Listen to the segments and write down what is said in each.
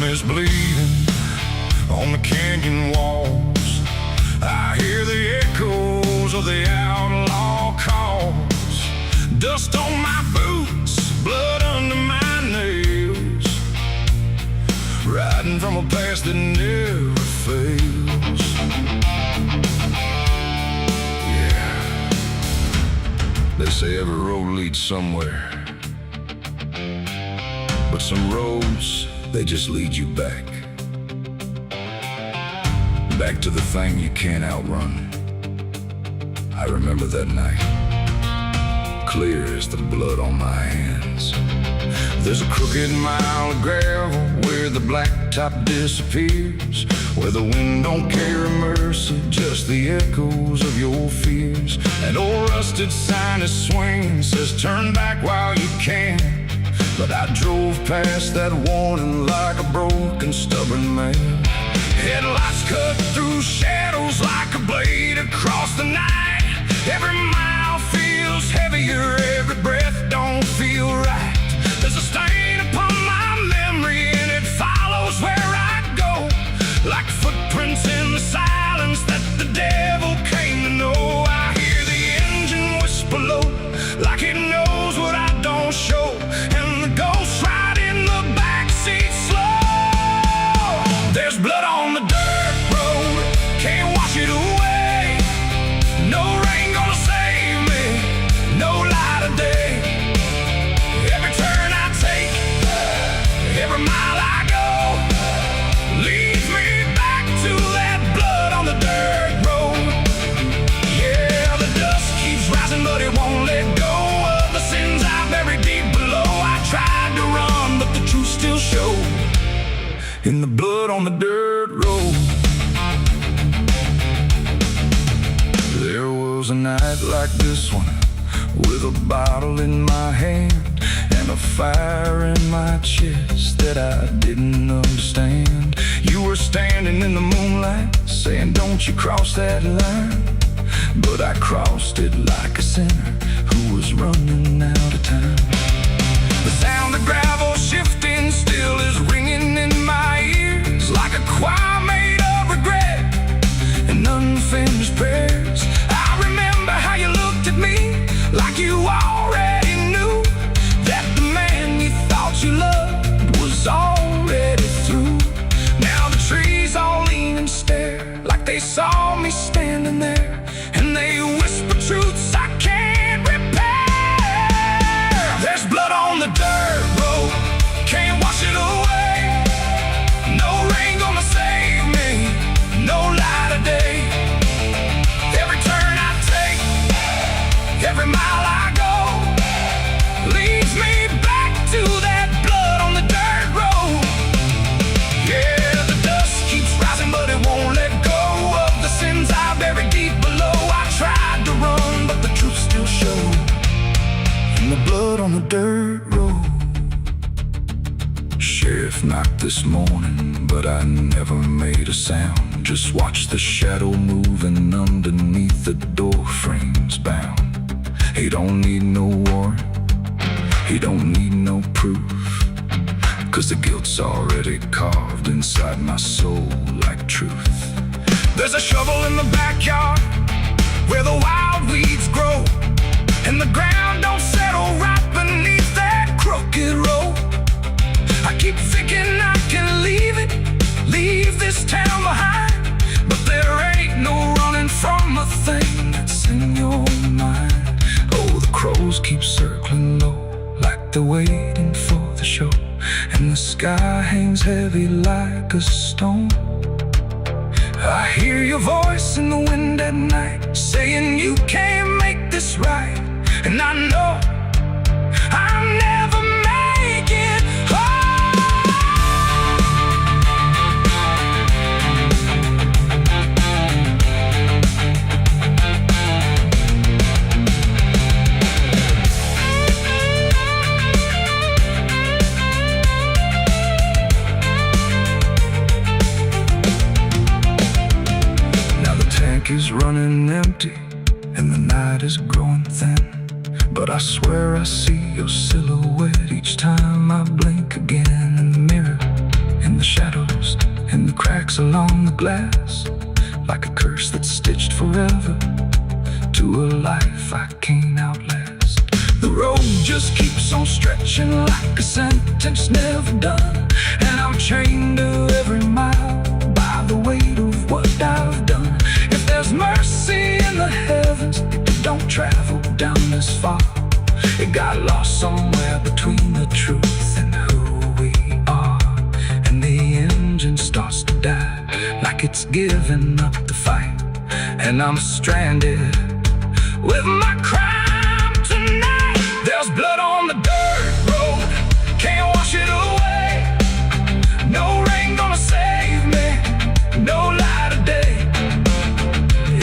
sun is bleeding on the canyon walls. I hear the echoes of the outlaw calls. Dust on my boots, blood under my nails, riding from a past that never fails. Yeah, they say every road leads somewhere, but some roads, they just lead you back. Back to the thing you can't outrun. I remember that night, clear as the blood on my hands. There's a crooked mile of gravel where the blacktop disappears, where the wind don't carry mercy, just the echoes of your fears. An old rusted sign is swinging, says turn back while you can. But I drove past that warning like a broken, stubborn man. Headlights cut through shadows like a blade across the night. Every mile feels heavier, every breath don't feel right. There's a stain upon my memory and it follows where I go, like footprints in the silence that the devil came to know. I hear the engine whisper low, like it knows what I don't show, and the ghost ride in the backseat slow. There's blood on the dirt road, can't wash it away. No rain gonna save me, no light of day. Every turn I take, every mile I go, leads me back to that blood on the dirt road. Yeah, the dust keeps rising, but it won't let go of the sins I buried deep below. I tried to run, but the truth still showed in the blood on the dirt road. There was a night like this one, with a bottle in my hand and a fire in my chest that I didn't understand. You were standing in the moonlight, saying don't you cross that line. But I crossed it like a sinner who was running out of time. The sound of gravel shifting still is ringing in my ears, like a choir made of regret and unfinished prayers. I remember how you looked at me like you already knew that the man you thought you loved was already through. Now the trees all lean and stare like they saw me standing there, and they whisper truths I can't repair. There's blood on the dirt road, can't wash it away. No rain gonna save me, no light of day. Every turn I take, every mile I go, leads me back to that blood on the dirt road. Yeah, the dust keeps rising, but it won't let go of the sins I buried deep below. I tried to run, but the truth still showed in the blood on the dirt road. Sheriff knocked this morning, but I never made a sound. Just watched the shadow moving underneath the door frames bound. He don't need no warrant, he don't need no proof, 'cause the guilt's already carved inside my soul like truth. There's a shovel in the backyard where the wild weeds grow, and the ground don't settle right beneath that crooked road. I keep thinking I can leave it, leave this town behind, but there ain't no running from a thing that's in your mind. Oh, the crows keep circling low like they're waiting for the show, and the sky hangs heavy like a stone. I hear your voice in the wind at night, saying you can't make this right, and I know I'll never make it home. Is running empty and the night is growing thin, but I swear I see your silhouette each time I blink again in the mirror, in the shadow. tracks along the glass, like a curse that's stitched forever to a life I can't outlast. The road just keeps on stretching like a sentence never done, and I'm chained to every mile by the weight of what I've done. If there's mercy in the heavens, don't travel down this far. It got lost somewhere between the truth and who we are, and the engine starts to die like it's given up the fight, and I'm stranded with my crime tonight. There's blood on the dirt road, can't wash it away. No rain gonna save me, no light of day.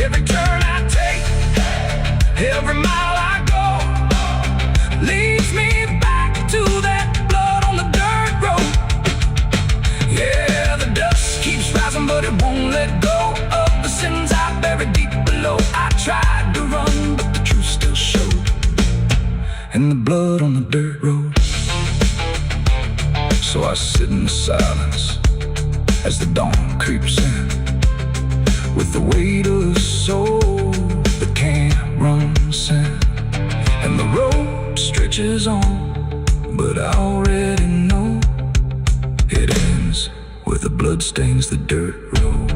Every turn I take, every mile I go, leads me back to that blood on the dirt road. Yeah, the dust keeps rising, but it won't let go of the sins I buried deep below. I tried to run, but the truth still showed, and the blood on the dirt road. So I sit in the silence as the dawn creeps in, with the weight of a soul that can't run sin. And the road stretches on, but I already know it ends where the blood stains the dirt road.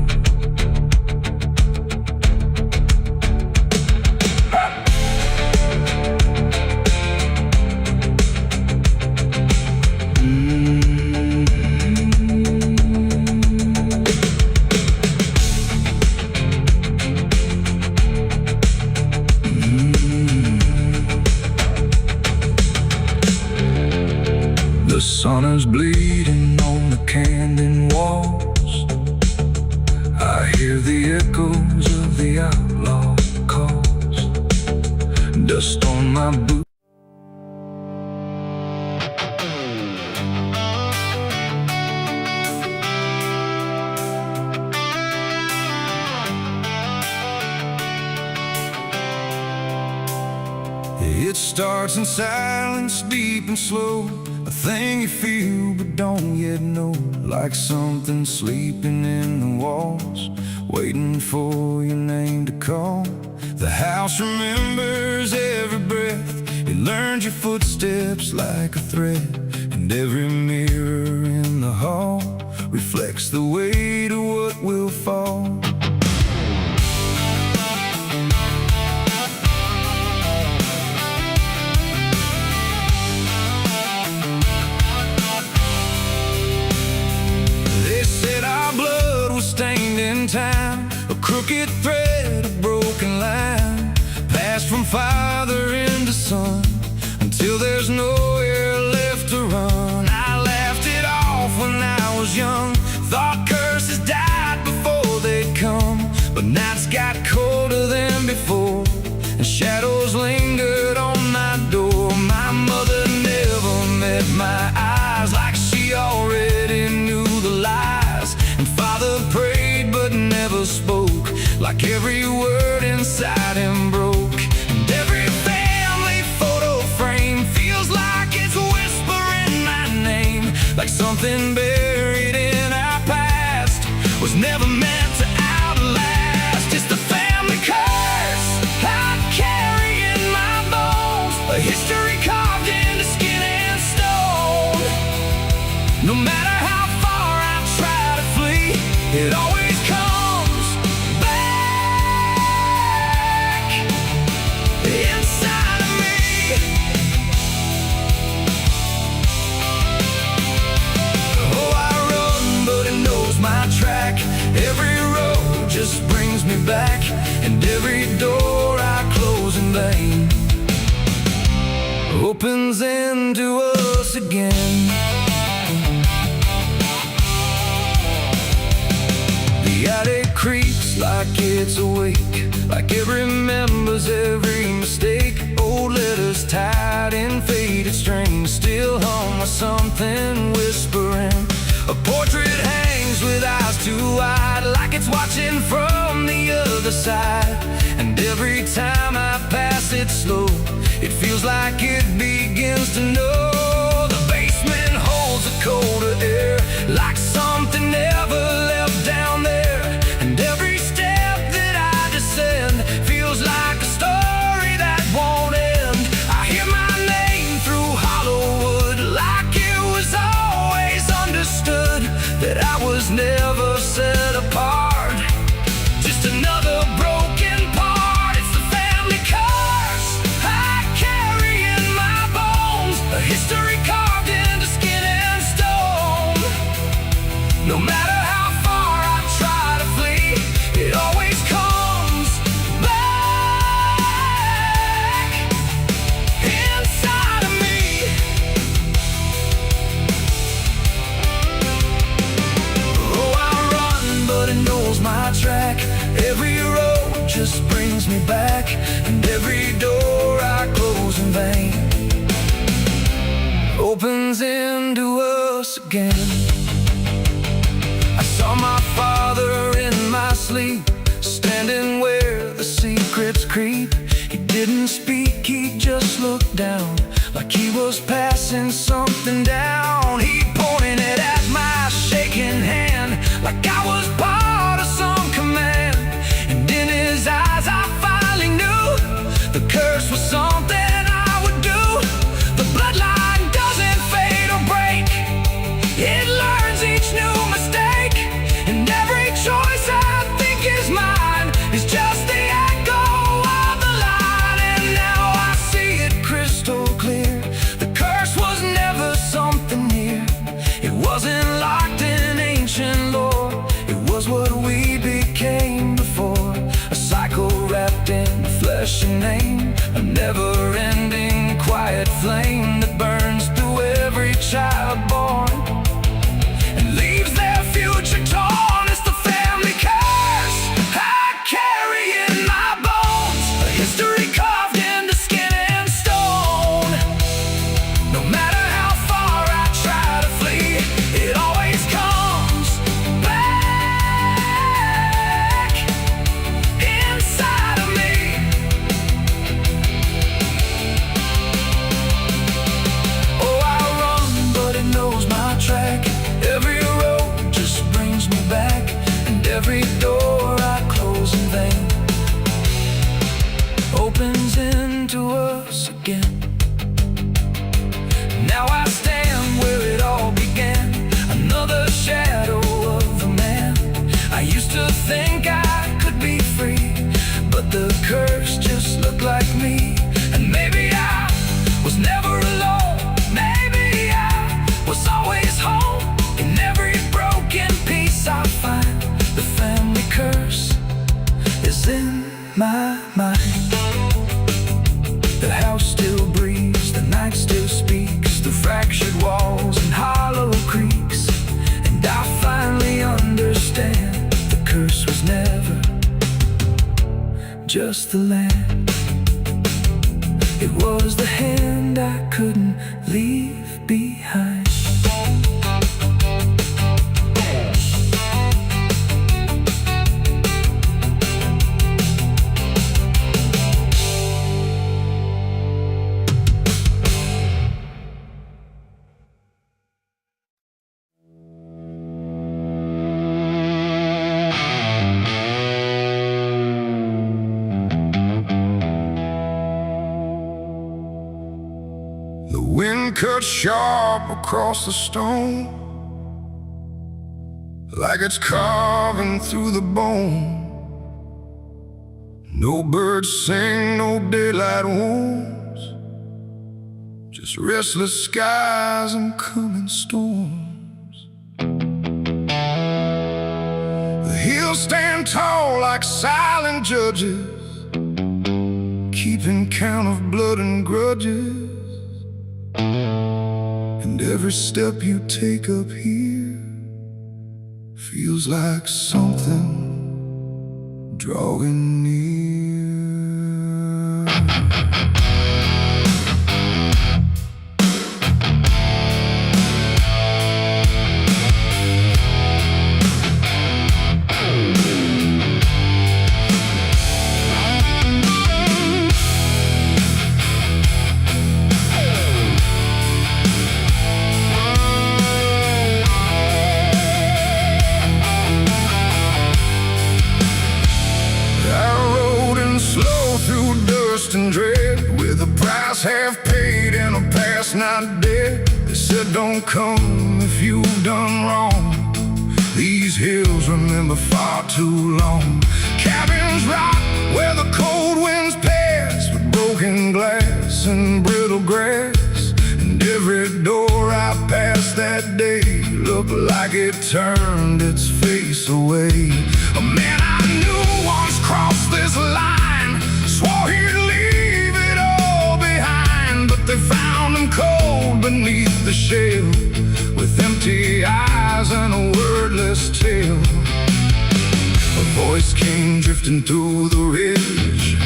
The sun is bleeding on the canyon walls. I hear the echoes of the outlaw calls. Dust on my boots. It starts in silence, deep and slow, a thing you feel but don't yet know, like something sleeping in the walls, waiting for your name to call. The house remembers every breath, it learns your footsteps like a thread, and every mirror in the hall reflects the weight of what will fall. Stained in time, a crooked thread, a broken line, passed from father into son, until there's nowhere left to run. I laughed it off when I was young, thought curses died before they'd come, but nights got colder than before, and shadows lingered on my door. My mother never met my eyes, like she already knew the lies, and father prayed but never spoke, like every word inside him broke. And every family photo frame feels like it's whispering my name, like something buried in our past was never meant to outlast. It's the family curse I carry in my bones, a history carved into skin and stone. No matter how far I try to flee, it always comes back inside of me. Oh, I run, but it knows my track. Every road just brings me back, and every door I close in vain opens into us again. The attic creaks like it's awake, like it remembers every mistake. Old letters tied in faded strings still hung with something whispering. A portrait hangs with eyes too wide, like it's watching from the other side. And every time I pass it slow, it feels like it begins to know. The basement holds a colder air, like something never left down that I was never set apart. Just another broken part. It's the family curse I carry in my bones, a history carved into skin and stone. No matter how far I try to flee, it always comes back inside of me. Oh, I run, but it knows my track. Every road just brings me back, and every door I close in vain opens into us again. I saw my father in my sleep, standing where the secrets creep. He didn't speak, he just looked down, like he was passing something down. He pointed at my shaking hand, like I was part of some command. And in his eyes I finally knew the curse was something I would do. The bloodline doesn't fade or break, it learns each new mistake. And every choice I think is mine is just the echo of the line. And now I see it crystal clear. The curse was never something near. It wasn't locked in ancient lore. It was what we became before. A cycle wrapped in flesh and name, a never-ending quiet flame that burns through every child born and leaves their future torn. It's the family curse I carry in my bones, a history carved into skin and stone. No matter how far I try to flee, it always comes back inside of me. Oh, I run, but it knows my track. Every road just brings me back, and every door I close in vain opens into us again. Now I stand where it all began, another shadow of a man. I used to think I could be free, but the curse just looked like me. And maybe I was never alone, maybe I was always home. In every broken piece I find, the family curse is in my mind. The house still breathes, the night still speaks, the fractured walls and hollow creaks. And I finally understand the curse was never just the land. It was the hand I couldn't leave behind. The wind cut sharp across the stone, like it's carving through the bone. No birds sing, no daylight wounds, just restless skies and coming storms. The hills stand tall like silent judges, keeping count of blood and grudges. And every step you take up here feels like something drawing near. And dread, with a price half paid and a past not dead. They said don't come if you've done wrong, these hills remember far too long. Cabins rock where the cold winds pass, with broken glass and brittle grass. And every door I passed that day looked like it turned its face away. A man I knew once crossed this line, swore he'd leave it all behind, but they found him cold beneath the shell, with empty eyes and a wordless tale. A voice came drifting through the ridge,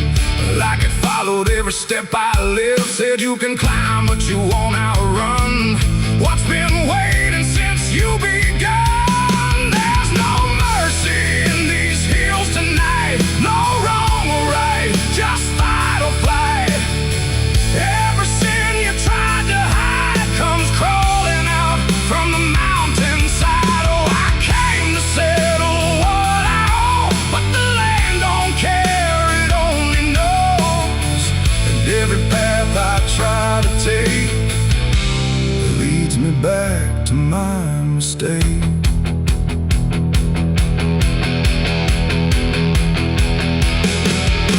like it followed every step I lived. Said you can climb but you won't outrun what's been waiting since you begun. There's no mercy in these hills tonight, no wrong or right, just fight or flight. Every sin you tried to hide comes crawling out from the mountainside. Oh, I came to settle what I owe, but the land don't care, it only knows. And every path I try to take leads me back to my mistake.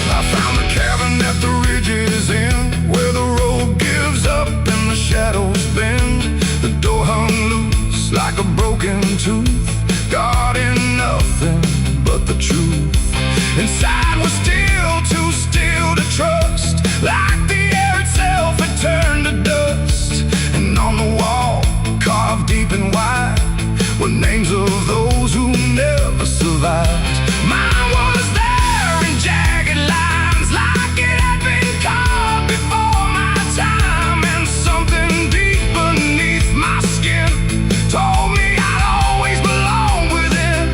I found a cabin at the ridge's end, where the road gives up and the shadows bend. The door hung loose like a broken tooth, guarding nothing but the truth. Inside was still too still to trust, like the air itself had turned to dust. And on the wall, carved deep and wide, were names of those who never survived. Mine was there in jagged lines, like it had been carved before my time. And something deep beneath my skin told me I'd always belong within.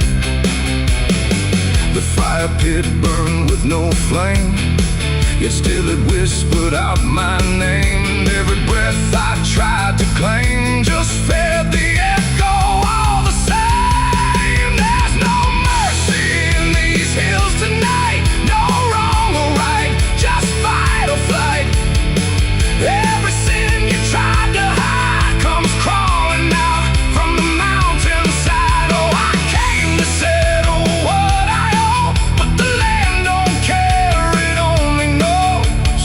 The fire pit burned with no flame, yet still it whispered out my name. And every breath I tried to claim just fed the echo all the same. There's no mercy in these hills tonight, no wrong or right, just fight or flight. Every sin you tried to hide comes crawling out from the mountainside. Oh, I came to settle what I owe, but the land don't care, it only knows.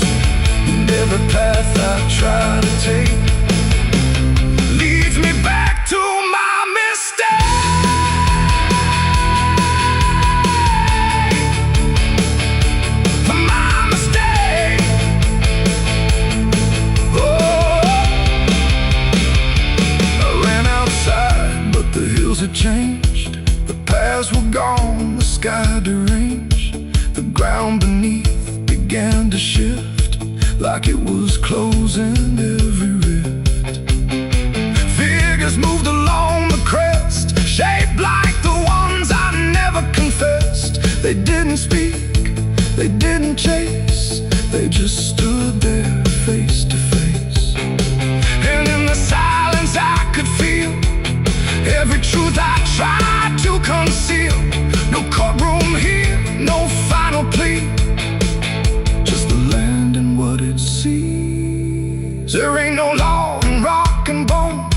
And every path I try to take leads me back to my mistake. My mistake. Oh, I ran outside, but the hills had changed. The paths were gone, the sky deranged. The ground beneath began to shift, like it was closing every rift. Figures moved along the crest, shaped like the ones I never confessed. They didn't speak, they didn't chase, they just stood there face to face. And in the silence I could feel every truth I tried to conceal. No courtroom here, no final plea, just the land and what it sees. There ain't no law in rock and bone,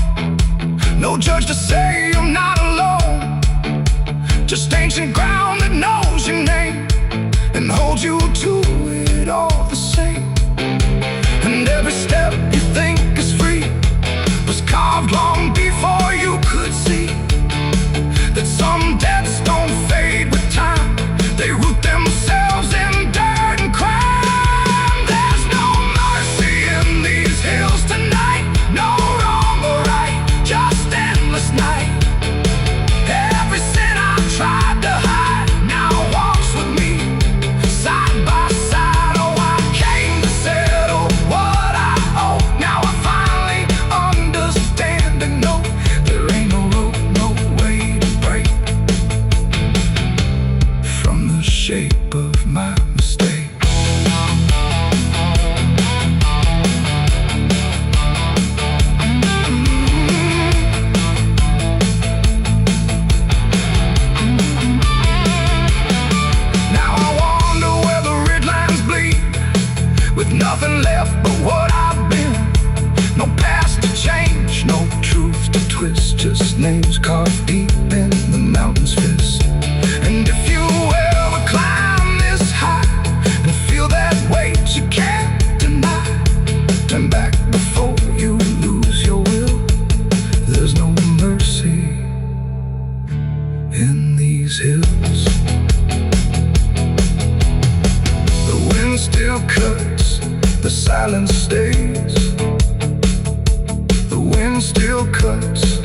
no judge to say I'm not alone, just ancient ground that knows your name and holds you to it all the same. And every step you think is free was carved long before you could see that some debts don't fade with time, they root themselves in dirt and crime. There's no mercy in these hills tonight, no wrong or right, just endless night. Every sin I tried to hide carved deep in the mountain's fist. And if you ever climb this high and feel that weight you can't deny, turn back before you lose your will. There's no mercy in these hills. The wind still cuts, the silence stays. The wind still cuts,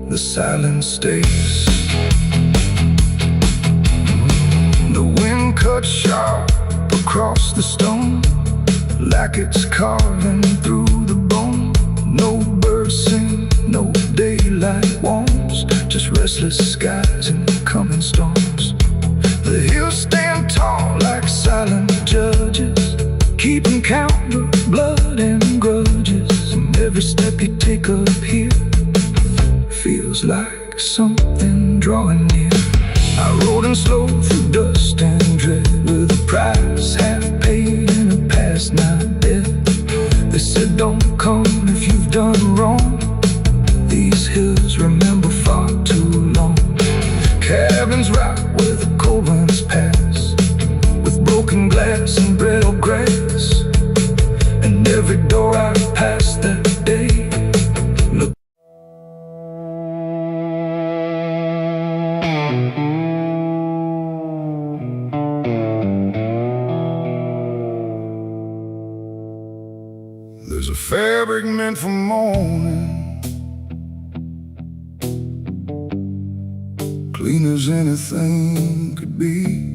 the silence stays. The wind cuts sharp across the stone, like it's carving through the bone. No birds sing, no daylight warms, just restless skies and coming storms. The hills stand tall like silent judges, keeping count of blood and grudges. And every step you take up here feels like something drawing near. I rode in slow through dust and dread, with a price half paid and a past not dead. They said don't come if you've done wrong. These hills remember far too long. Cabins rock where the cold winds pass, with broken glass and brittle grass. And every door I passed that day looked. There's a fabric meant for mourning, clean as anything could be.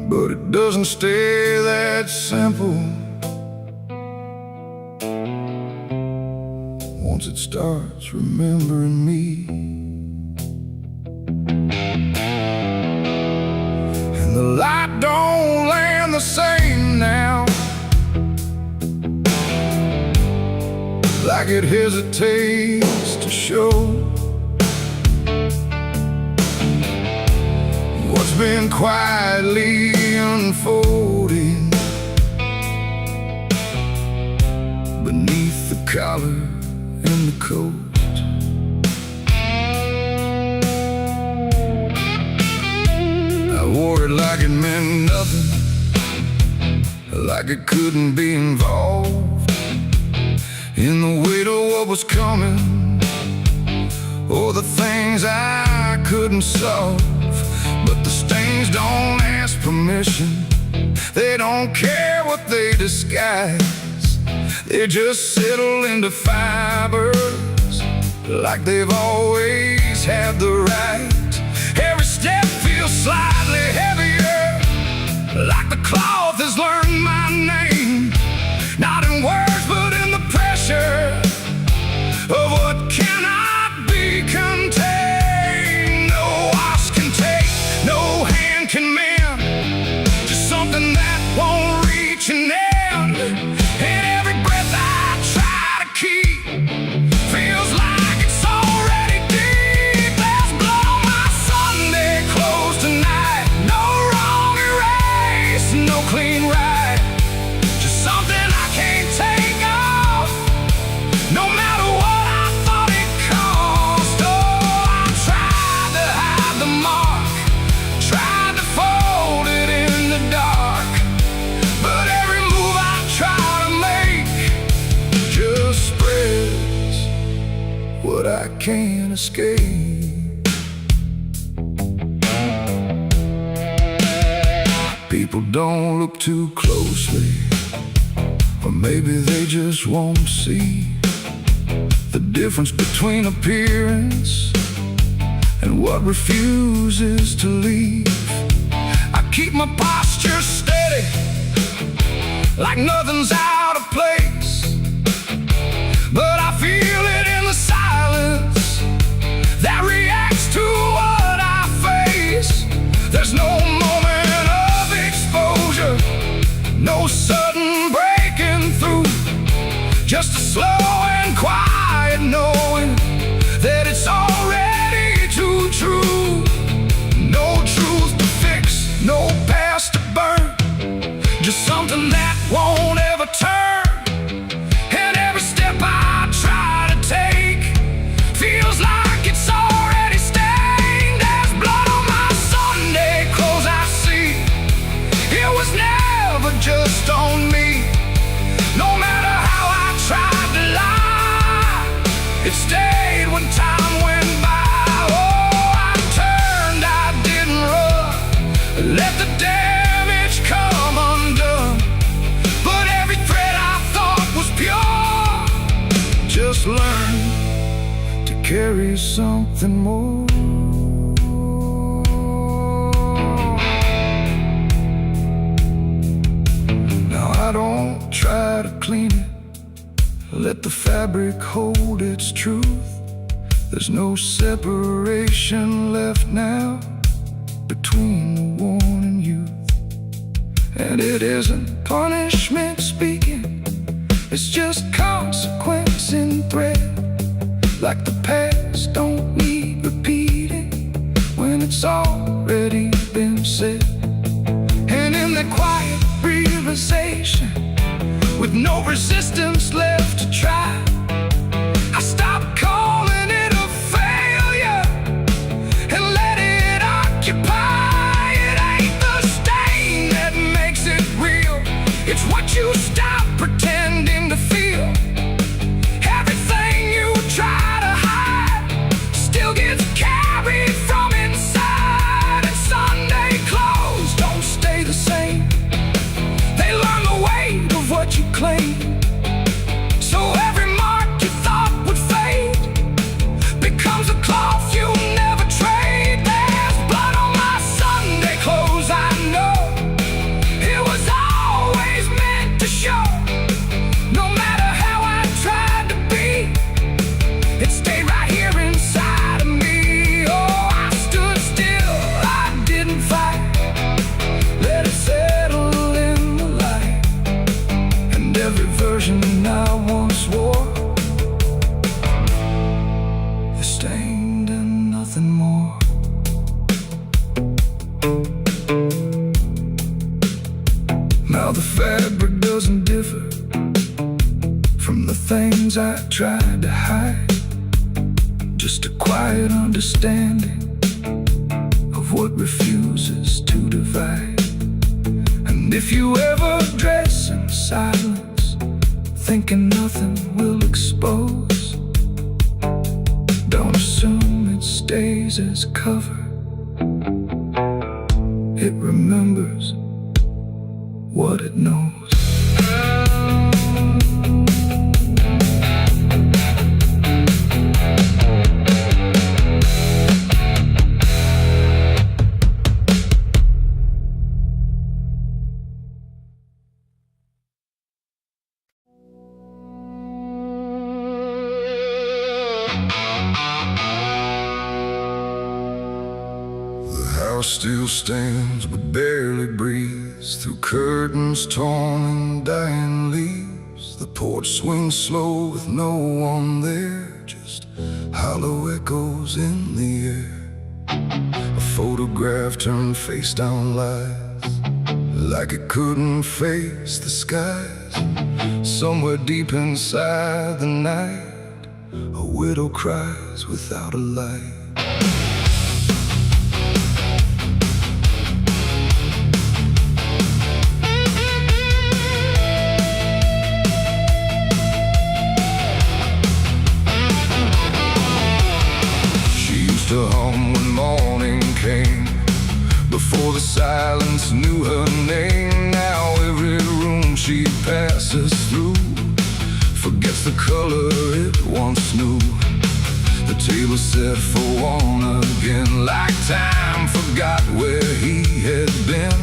But it doesn't stay that simple. Once it starts remembering me, and the light don't land the same now, like it hesitates to show what's been quietly unfolding beneath the collar and the coat. I wore it like it meant nothing, like it couldn't be involved in the weight of what was coming, or the things I couldn't solve. But the stains don't ask permission, they don't care what they disguise. They just settle into fibers, like they've always had the right. Every step feels slightly heavier, like the cloth has learned my name. Not in words, but in the pressure of what cannot be contained. No wash can take, no hand can mend, just something that won't reach an end. And every breath I try to keep feels like it's already deep. There's blood on my Sunday clothes tonight, no wrong erase, no clean right, just something I can't take off, no matter what I thought it cost. Oh, I tried to hide the mark, tried to fold it in the dark, but every move I try to make just spreads what I can't escape. People don't look too closely, or maybe they just won't see the difference between appearance and what refuses to leave. I keep my posture steady, like nothing's out of place, but I feel it in the silence that reacts to what I face. There's no moment of exposure, no sudden breaking through, just a slow and quiet knowing that it's already too true. No truth to fix, no past to burn, just something that won't ever turn. It stayed when time went by. Oh, I turned, I didn't run. Let the damage come undone. But every thread I thought was pure just learned to carry something more. Now I don't try to clean it. Let the fabric hold its truth. There's no separation left now between the worn and youth. And it isn't punishment speaking, it's just consequence in thread. Like the past don't need repeating when it's already been said. And in that quiet realization, with no resistance left to try, I stopped calling it a failure and let it occupy. It ain't the stain that makes it real, it's what you stop pretending to feel. Everything you try to hide still gets carried from inside. And Sunday clothes don't stay the same, they learn the weight of what you claim. So every mark you thought would fade becomes a cloth you never trade. There's blood on my Sunday clothes, I know. It was always meant to show. No matter how I tried to be, it stayed right here inside of me. Oh, I stood still, I didn't fight. Let it settle in the light. And every version I once wore is stained and nothing more. Now the fabric doesn't differ from the things I tried to hide. Just a quiet understanding of what refuses to divide. And if you ever dress in silence, thinking nothing will expose, don't assume it stays as cover. It remembers what it knows. Still stands but barely breathes through curtains torn and dying leaves. The porch swings slow with no one there, just hollow echoes in the air. A photograph turned face down lies, like it couldn't face the skies. Somewhere deep inside the night, a widow cries without a light. To hum when morning came, before the silence knew her name. Now every room she passes through forgets the color it once knew. The table set for one again, like time forgot where he had been.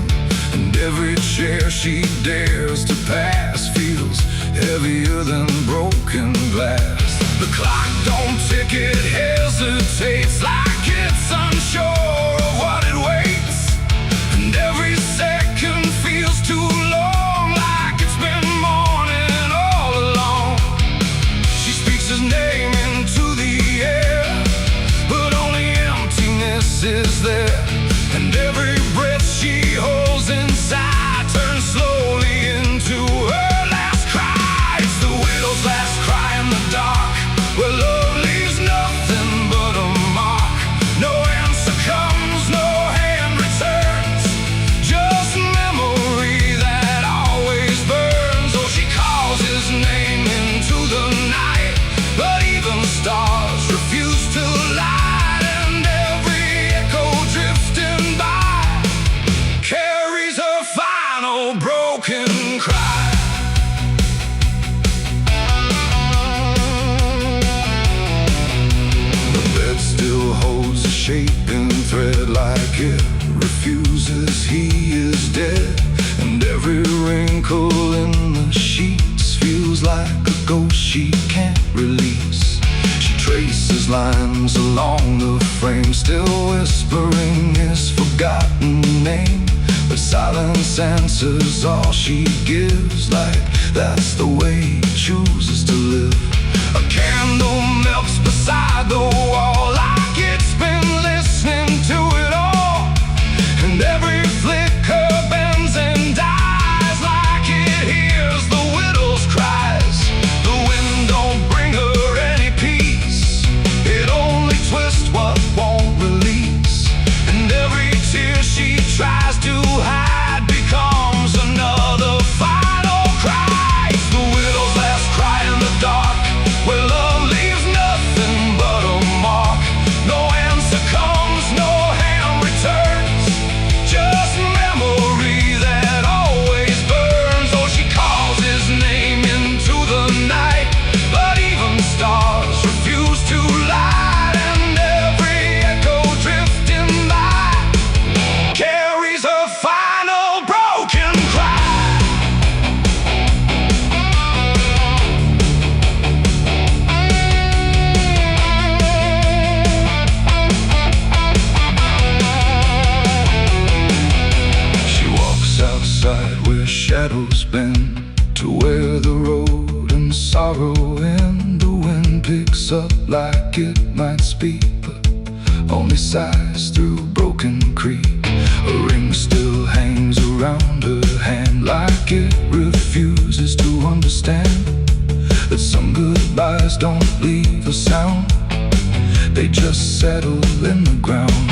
And every chair she dares to pass feels heavier than broken glass. The clock don't tick, it hesitates, like it's unsure of what it waits. And every second feels too long, like it's been mourning all along. She speaks his name into the air, but only emptiness is there. And every breath she holds inside turns slowly into her last cry. It's the widow's last cry in the dark, where love leaves nothing but a mark. No answer comes, no hand returns, just memory that always burns. Oh, she calls his name into the night, but even stars misshapen thread, like it refuses he is dead. And every wrinkle in the sheets feels like a ghost she can't release. She traces lines along the frame, still whispering his forgotten name. But silence answers all she gives, like that's the way he chooses to live. A candle melts beside the wall, like it's been listening to it all. And every flicker bends and dies, like it hears the widow's cries. The wind don't bring her any peace, it only twists what won't release. And every tear she tries to hide becomes another final cry. It's the widow's last cry in the dark, where love leaves nothing but a mark. No answer comes, no hand returns, just memory that always burns. Oh, she calls his name into the night, but even stars refuse to light. And every echo drifting by carries her final broken cry. She walks outside where shadows bend, to where the road and sorrow end. The wind picks up like it might speak, but only sighs through broken creek. A ring still hangs around her hand, like it refuses to understand that some goodbyes don't leave a sound, they just settle in the ground.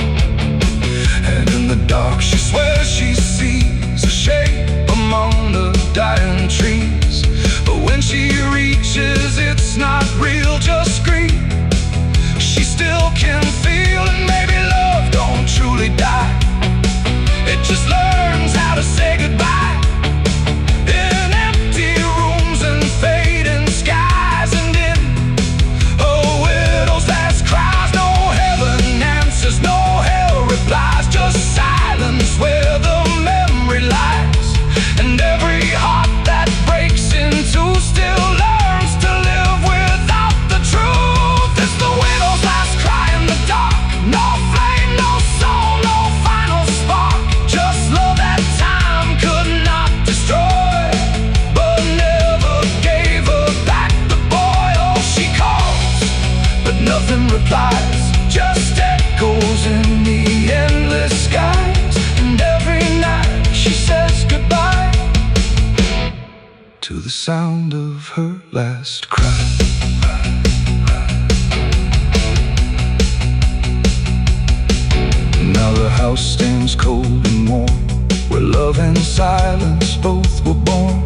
And in the dark she swears she sees a shape among the dying trees. But when she reaches, it's not real, just grief. She still can feel, and maybe love don't truly die, it just learns how to say goodbye. In empty rooms and fading skies, and in a widow's last cries, no heaven answers, no hell replies, just silence where the memory lies. And every heart that breaks in two still learns to live without the truth. It's the widow's last cry in the dark, no flame, no soul, no final spark, just love that time could not destroy, but never gave her back the boy. Oh, she calls, but nothing replies, just echoes in the endless skies. And every night she says goodbye to the sound of her last cry. Now the house stands cold and warm, where love and silence both were born.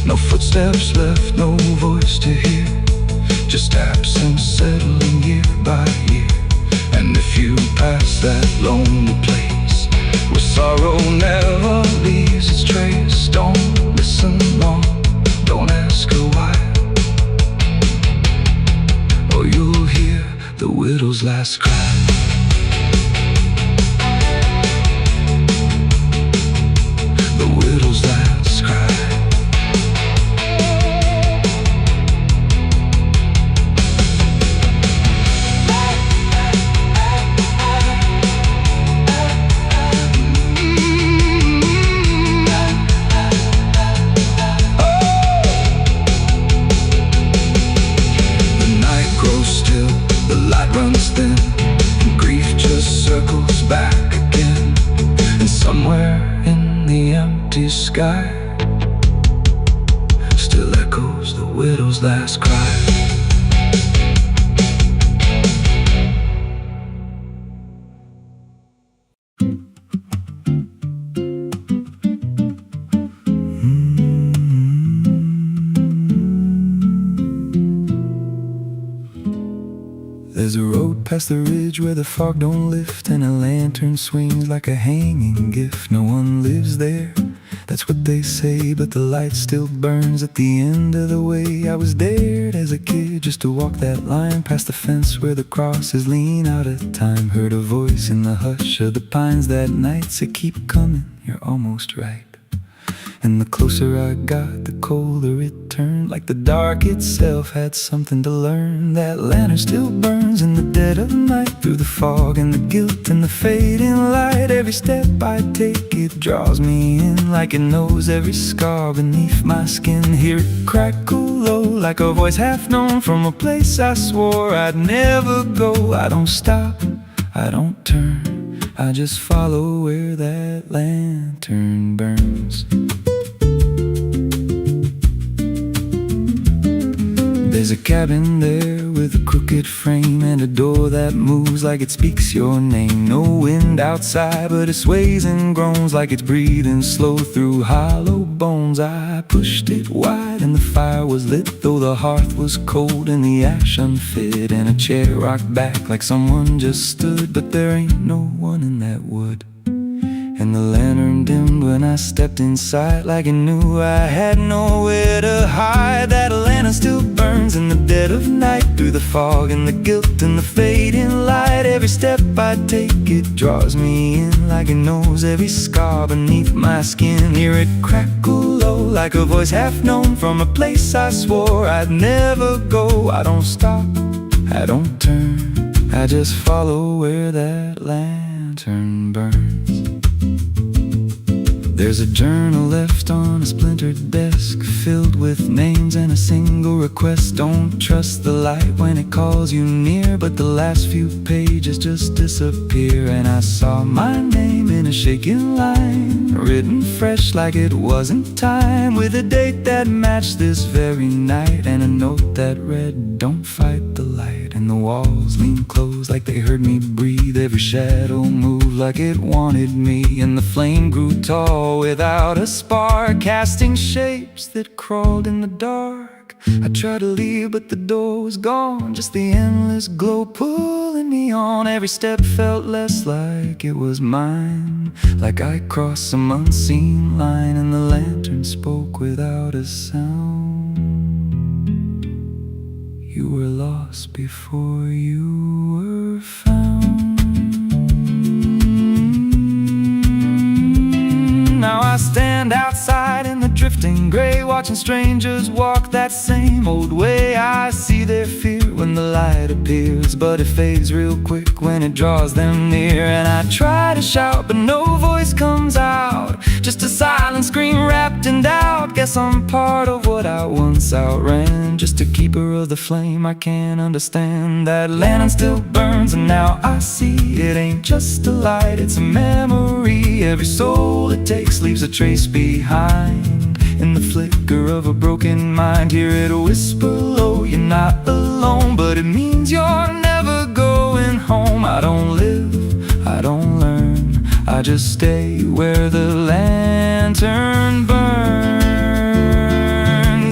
No footsteps left, no voice to hear, just absence settling year by year. And if you pass that lonely place, where sorrow never leaves its trace, don't listen long, don't ask her why, or you'll hear the widow's last cry. The widow's last cry. Runs thin, and grief just circles back again. And somewhere in the empty sky still echoes the widow's last cry. There's a road past the ridge where the fog don't lift, and a lantern swings like a hanging gift. No one lives there, That's what they say, but the light still burns at the end of the way. I was dared as a kid just to walk that line past the fence where the crosses lean out of time. Heard a voice in the hush of the pines that night say, keep coming, you're almost right. And the closer I got, the colder it turned, like the dark itself had something to learn. That lantern still burns in the dead of night, through the fog and the guilt and the fading light. Every step I take, it draws me in, like it knows every scar beneath my skin. Hear it crackle low, like a voice half known from a place I swore I'd never go. I don't stop, I don't turn, I just follow where that lantern burns. There's a cabin there with a crooked frame and a door that moves like it speaks your name. No wind outside, but it sways and groans like it's breathing slow through hollow bones. I pushed it wide and the fire was lit, though the hearth was cold and the ash unfit, and a chair rocked back like someone just stood. But there ain't no one in that wood. And the lantern dimmed when I stepped inside, like it knew I had nowhere to hide. That lantern still burns in the dead of night, through the fog and the guilt and the fading light. Every step I take, it draws me in, like it knows every scar beneath my skin. Hear it crackle low, like a voice half known from a place I swore I'd never go. I don't stop, I don't turn, I just follow where that lantern burns. There's a journal left on a splintered desk, filled with names and a single request. Don't trust the light when it calls you near, but the last few pages just disappear. And I saw my name in a shaking line, written fresh like it wasn't time, with a date that matched this very night, and a note that read, don't fight the light. And the walls leaned close like they heard me breathe. Every shadow moved like it wanted me, and the flame grew tall without a spark, casting shapes that crawled in the dark. I tried to leave, but the door was gone, just the endless glow pulling me on. Every step felt less like it was mine, like I crossed some unseen line. And the lantern spoke without a sound. You were lost before you were found. Now I stand outside in the drifting gray, watching strangers walk that same old way. I see their fear when the light appears, but it fades real quick when it draws them near. And I try to shout, but no voice comes out, just a silent scream wrapped in doubt. Guess I'm part of what I once outran, just a keeper of the flame I can't understand. That lantern still burns, and now I see it ain't just a light, it's a memory. Every soul it takes leaves a trace behind, in the flicker of a broken mind. Hear it whisper low, you're not alone, but it means you're never going home. I don't live, I don't learn, I just stay where the lantern burns.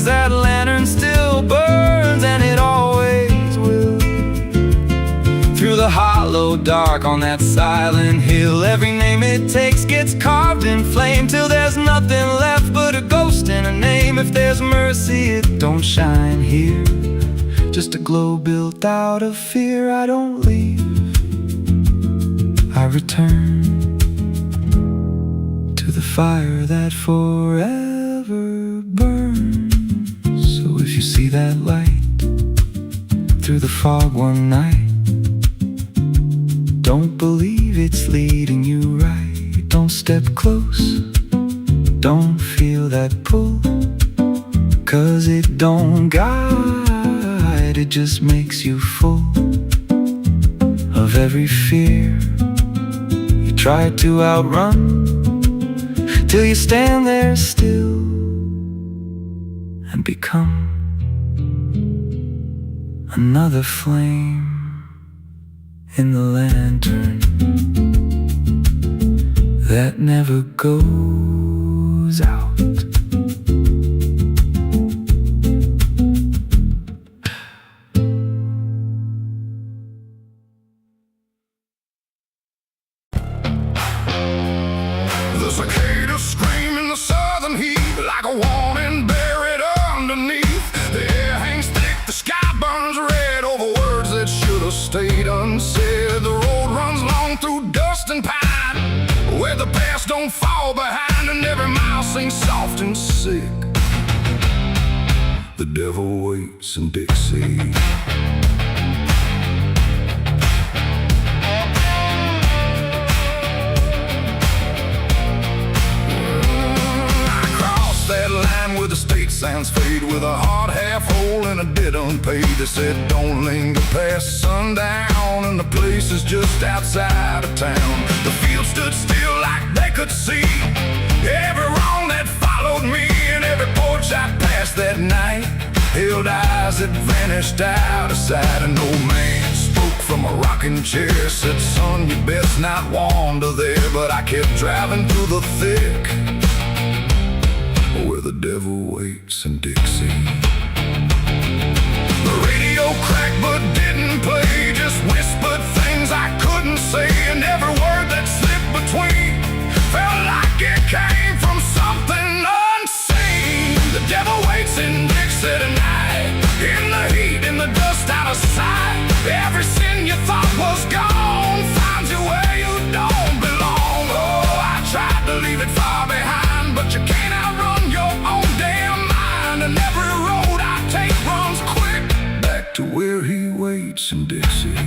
That lantern still burns, and it always will, through the hollow dark on that silent hill. Every name it takes gets carved in flame, till there's nothing left but a ghost and a name. If there's mercy, it don't shine here, just a glow built out of fear. I don't leave, I return to the fire that forever burns. So if you see that light through the fog one night, don't believe it's leading you right. Don't step close, don't feel that pull, 'cause it don't guide, it just makes you full of every fear you try to outrun, till you stand there still and become another flame in the lantern that never goes out. The cicadas scream in the sun. fall behind, and every mile sings soft and sick. The devil waits in Dixie. That line where the state signs fade, with a hard half hole and a debt unpaid. They said don't linger past sundown, and the place is just outside of town. The field stood still like they could see every wrong that followed me, and every porch I passed that night held eyes that vanished out of sight. An old man spoke from a rocking chair, said, son, you best not wander there. But I kept driving through the thick, where the devil waits in Dixie. The radio cracked but didn't play, just whispered things I couldn't say, and every word that slipped between felt like it came from something unseen. The devil waits in Dixie tonight, in the heat, in the dust, out of sight. Every sin you thought was gone finds you where you don't belong. Oh, I tried to leave it far behind, but you can't outrun your own damn mind. And every road I take runs quick back to where he waits in Dixie.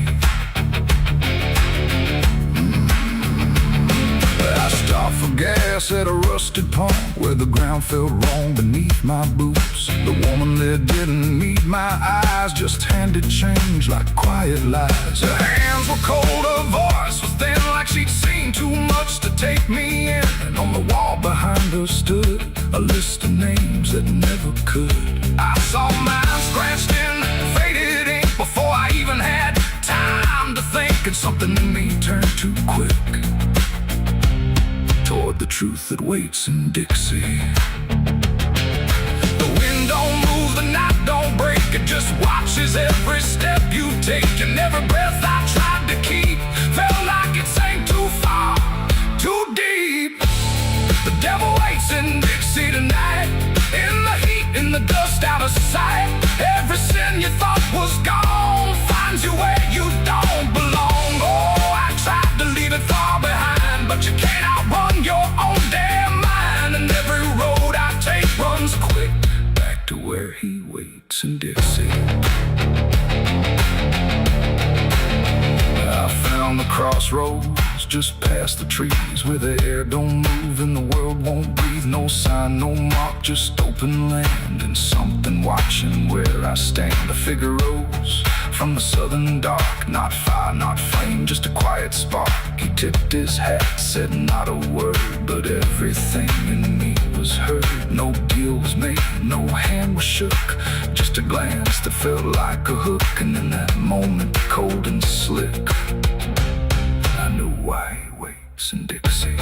I stopped for gas at a rusted pump where the ground felt wrong beneath my boots. The woman there didn't meet my eyes, just handed change like quiet lies. Her hands were cold, her voice was thin, like she'd seen too much to take me in. And on the wall behind her stood a list of names that never could. I saw mine scratched in faded ink before I even had time to think, and something in me turned too quick toward the truth that waits in Dixie. The wind don't move, the night don't break, it just watches every step you take. And every breath I tried to keep felt like it sank too far, too deep. The devil waits in Dixie tonight, in the heat, in the dust, out of sight. Every sin you thought was gone finds you where you don't belong. Oh, I tried to leave it far behind, but you can't outrun your own damn mind. And every road I take runs quick back to where he waits in Dixie. I found the crossroads just past the trees, where the air don't move and the world won't breathe. No sign, no mark, just open land, and something watching where I stand. A figure rose from the southern dark, not fire, not flame, just a quiet spark. He tipped his hat, said not a word, but everything in me was heard. No deal was made, no hand was shook, just a glance that felt like a hook. And in that moment, cold and slick, I knew why he waits in Dixie.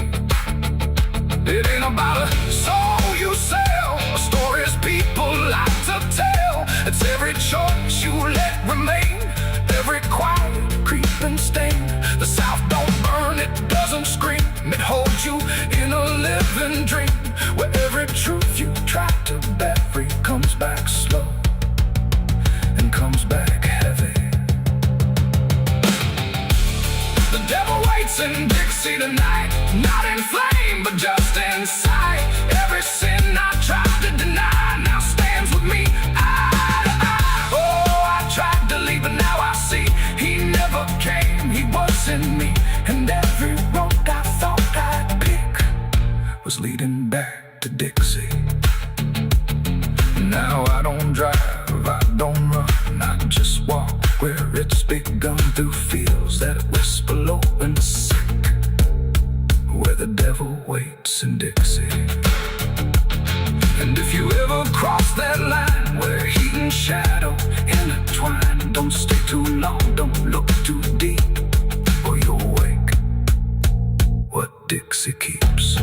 It ain't about a soul you sell, a stories people like to tell. It's every choice you let remain, every quiet creeping stain. The South don't burn, it doesn't scream, it holds you in a living dream, where every truth you try to bury comes back slow and comes back heavy. The devil waits in Dixie tonight, not in flame, but just in sight. Every sin I tried to deny now stands with me eye to eye. Oh, I tried to leave, but now I see he never came, he was in me. And every road I thought I'd pick was leading back to Dixie. Now I don't drive, I don't run, I just walk where it's begun, through fields that whisper low and sick, where the devil waits in Dixie. And if you ever cross that line where heat and shadow intertwine, don't stay too long, don't look too deep, or you'll wake what Dixie keeps.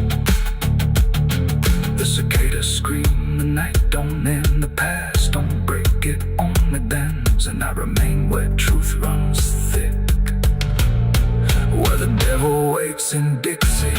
The cicadas scream, the night don't end, the past don't break, it only bends. And I remain where truth runs thick, where the devil waits in Dixie.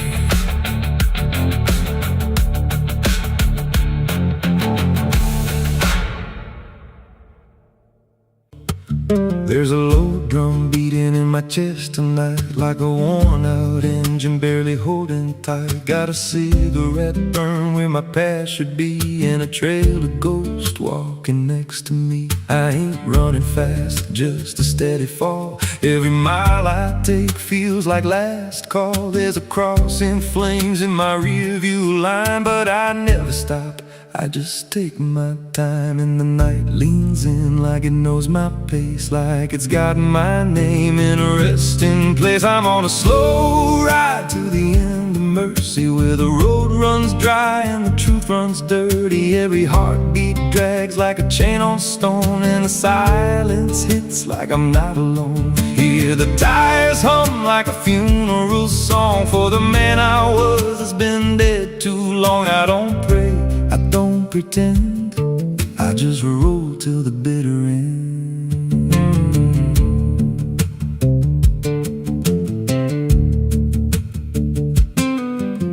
There's a low drum beating in my chest tonight, like a worn-out engine barely holding tight. Got a cigarette burn where my past should be, and a trail of ghosts walking next to me. I ain't running fast, just a steady fall. Every mile I take feels like last call. There's a cross in flames in my rearview line, but I never stop, I just take my time. And the night leans in like it knows my pace, like it's got my name in a resting place. I'm on a slow ride to the end of mercy, where the road runs dry and the truth runs dirty. Every heartbeat drags like a chain on stone, and the silence hits like I'm not alone. Hear the tires hum like a funeral song for the man I was that's been dead too long. I don't pray, I don't pretend, I just roll till the bitter end.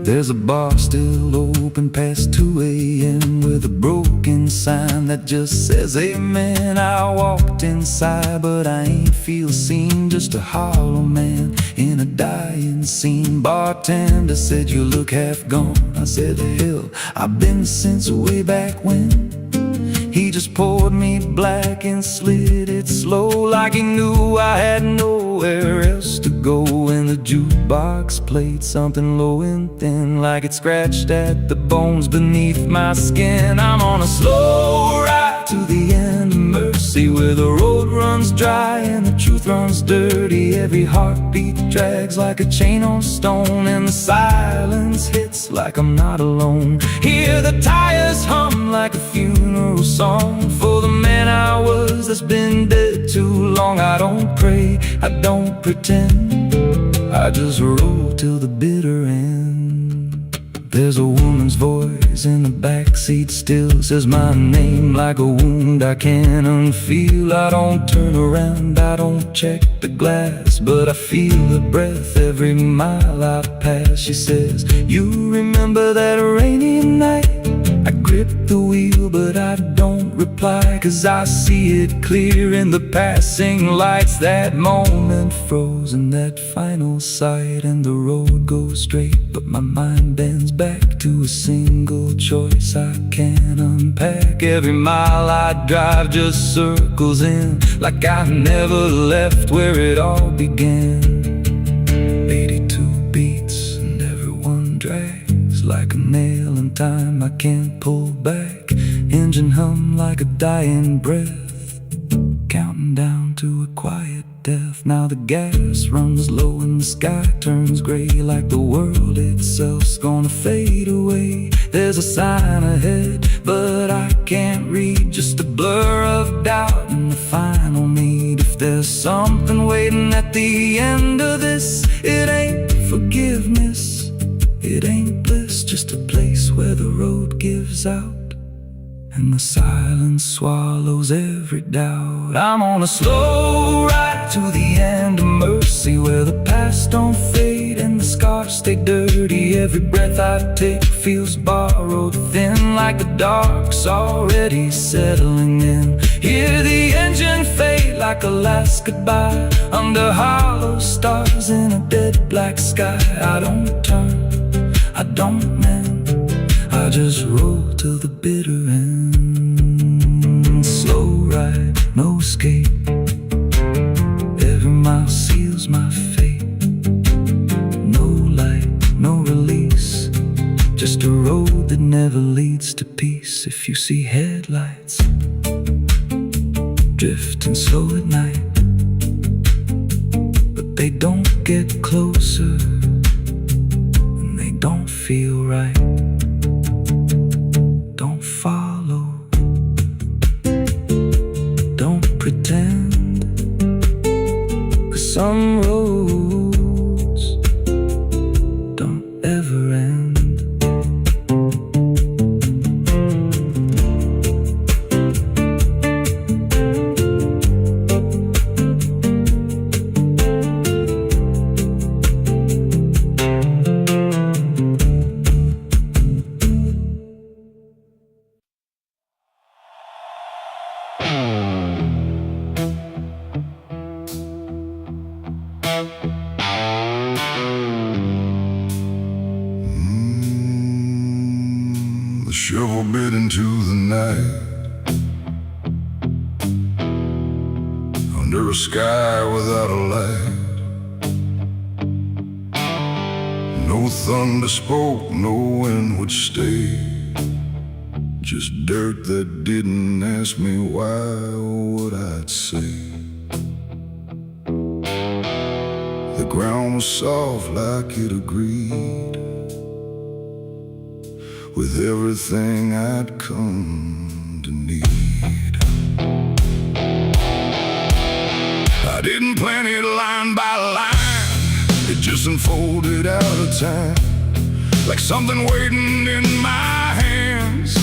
There's a bar still open past 2 a.m. with a broken sign that just says amen. I walked inside but I ain't feel seen, just a hollow man in a dying scene. Bartender said you look half gone. I said hell, I've been since way back when. He just poured me black and slid it slow, like he knew I had nowhere else to go. And the jukebox played something low and thin, like it scratched at the bones beneath my skin. I'm on a slow ride to the end of mercy, where the road runs dry and the truth runs dirty. Every heartbeat drags like a chain on stone, and the silence hits like I'm not alone. Hear the tires hum like a funeral song for the man I was that's been dead too long. I don't pray, I don't pretend, I just roll till the bitter end. There's a woman's voice in the backseat still, says my name like a wound I can't unfeel. I don't turn around, I don't check the glass, but I feel her breath every mile I pass. She says, you remember that rainy night? I grip the wheel but I don't reply, 'cause I see it clear in the passing lights. That moment frozen, that final sight, and the road goes straight, but my mind bends back to a single choice I can't unpack. Every mile I drive just circles in, like I never left where it all began. 82 beats and everyone drags like a nail in time I can't pull back. Engine hum like a dying breath, counting down to a quiet death. Now the gas runs low and the sky turns gray, like the world itself's gonna fade away. There's a sign ahead but I can't read, just a blur of doubt and the final need. If there's something waiting at the end of this, it ain't forgiveness, it ain't bliss, just a place where the road gives out and the silence swallows every doubt. I'm on a slow ride to the end of mercy, where the past don't fade and the scars stay dirty. Every breath I take feels borrowed thin, like the dark's already settling in. Hear the engine fade like a last goodbye, under hollow stars in a dead black sky. I don't turn, I don't mend, I just roll till the bitter end. Slow ride, no escape, every mile seals my fate. No light, no release, just a road that never leads to peace. If you see headlights drifting slow at night, but they don't get closer and they don't feel right, don't follow, don't pretend, 'cause some roads don't ever end. The shovel bit into the night, under a sky without a light. No thunder spoke, no wind would stay, just dirt that didn't ask me why or what I'd say. The ground was soft like it agreed with everything I'd come to need. I didn't plan it line by line, it just unfolded out of time, like something waiting in my hands,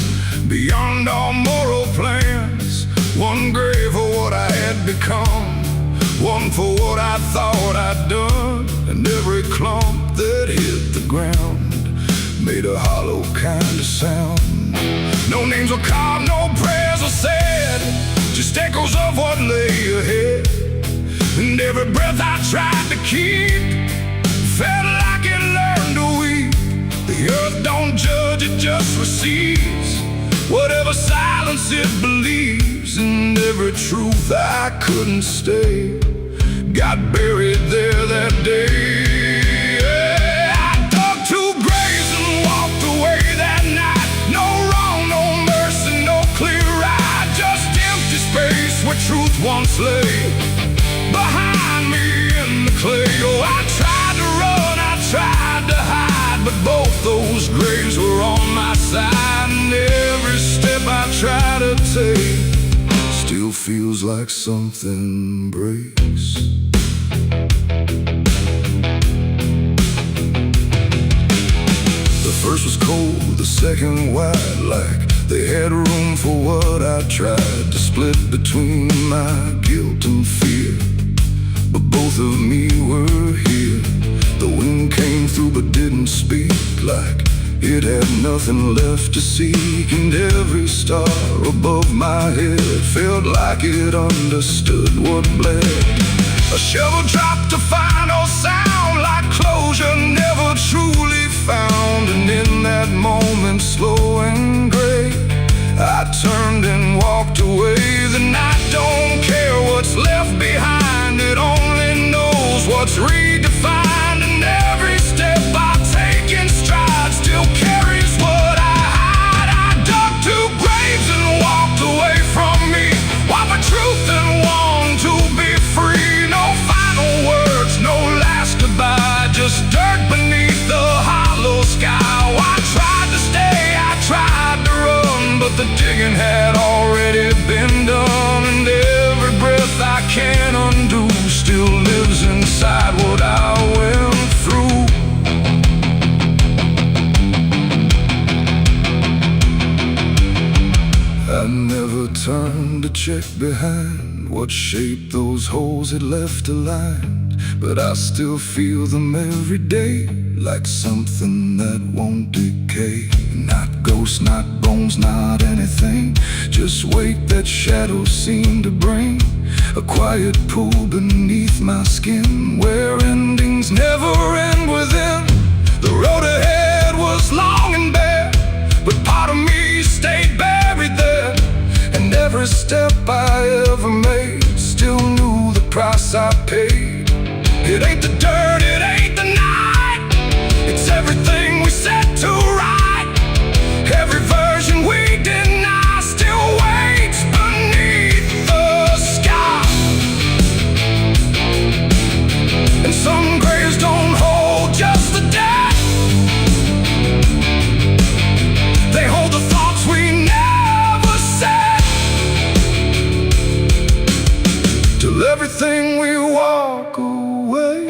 beyond all moral plans. One grave for what I had become, one for what I thought I'd done, and every clump that hit the ground made a hollow kind of sound. No names were carved, no prayers were said, just echoes of what lay ahead. And every breath I tried to keep felt like it learned to weep. The earth don't judge, it just receives whatever silence it believes. And every truth I couldn't stay got buried there that day. Where truth once lay behind me in the clay. Oh, I tried to run, I tried to hide, but both those graves were on my side. And every step I try to take still feels like something breaks. The first was cold, the second wide, like they had room for what I tried to split between my guilt and fear. But both of me were here. The wind came through but didn't speak, like it had nothing left to seek. And every star above my head felt like it understood what bled. A shovel dropped a final sound, like closure never truly found. And in that moment, slow and gray, I turned and walked away. The night don't care what's left behind, it only knows what's redefined. And every step I take in stride still carries what I hide. I dug two graves and walked away from me, while the truth and one to be free. No final words, no last goodbye, just dirt beneath the hollow sky. I tried to stay, I tried to run, but the digging had already been done. And every breath I can't undo still lives inside what I went through. I never turned to check behind what shape those holes had left aligned, but I still feel them every day, like something that won't decay. Not ghosts, not bones, not anything, just weight that shadows seem to bring. A quiet pool beneath my skin, where endings never end within. The road ahead was long and bare, but part of me stayed buried there. And every step I ever made still knew the price I paid. It ain't the dirt, it ain't the night, it's everything we set to right. Every version we deny still waits beneath the sky. And some graves don't hold just the dead, they hold the thoughts we never said. Till everything we walk away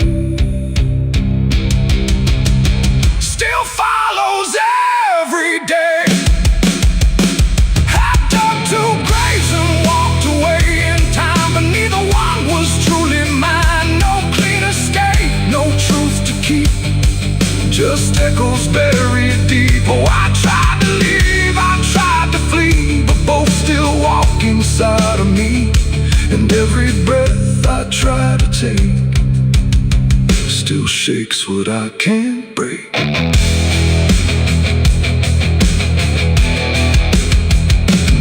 still follows every day. I dug two graves and walked away in time, but neither one was truly mine. No clean escape, no truth to keep, just echoes buried deep. Oh, I tried to leave, I tried to flee, but both still walk inside of me. And every breath I try to take still shakes what I can't break.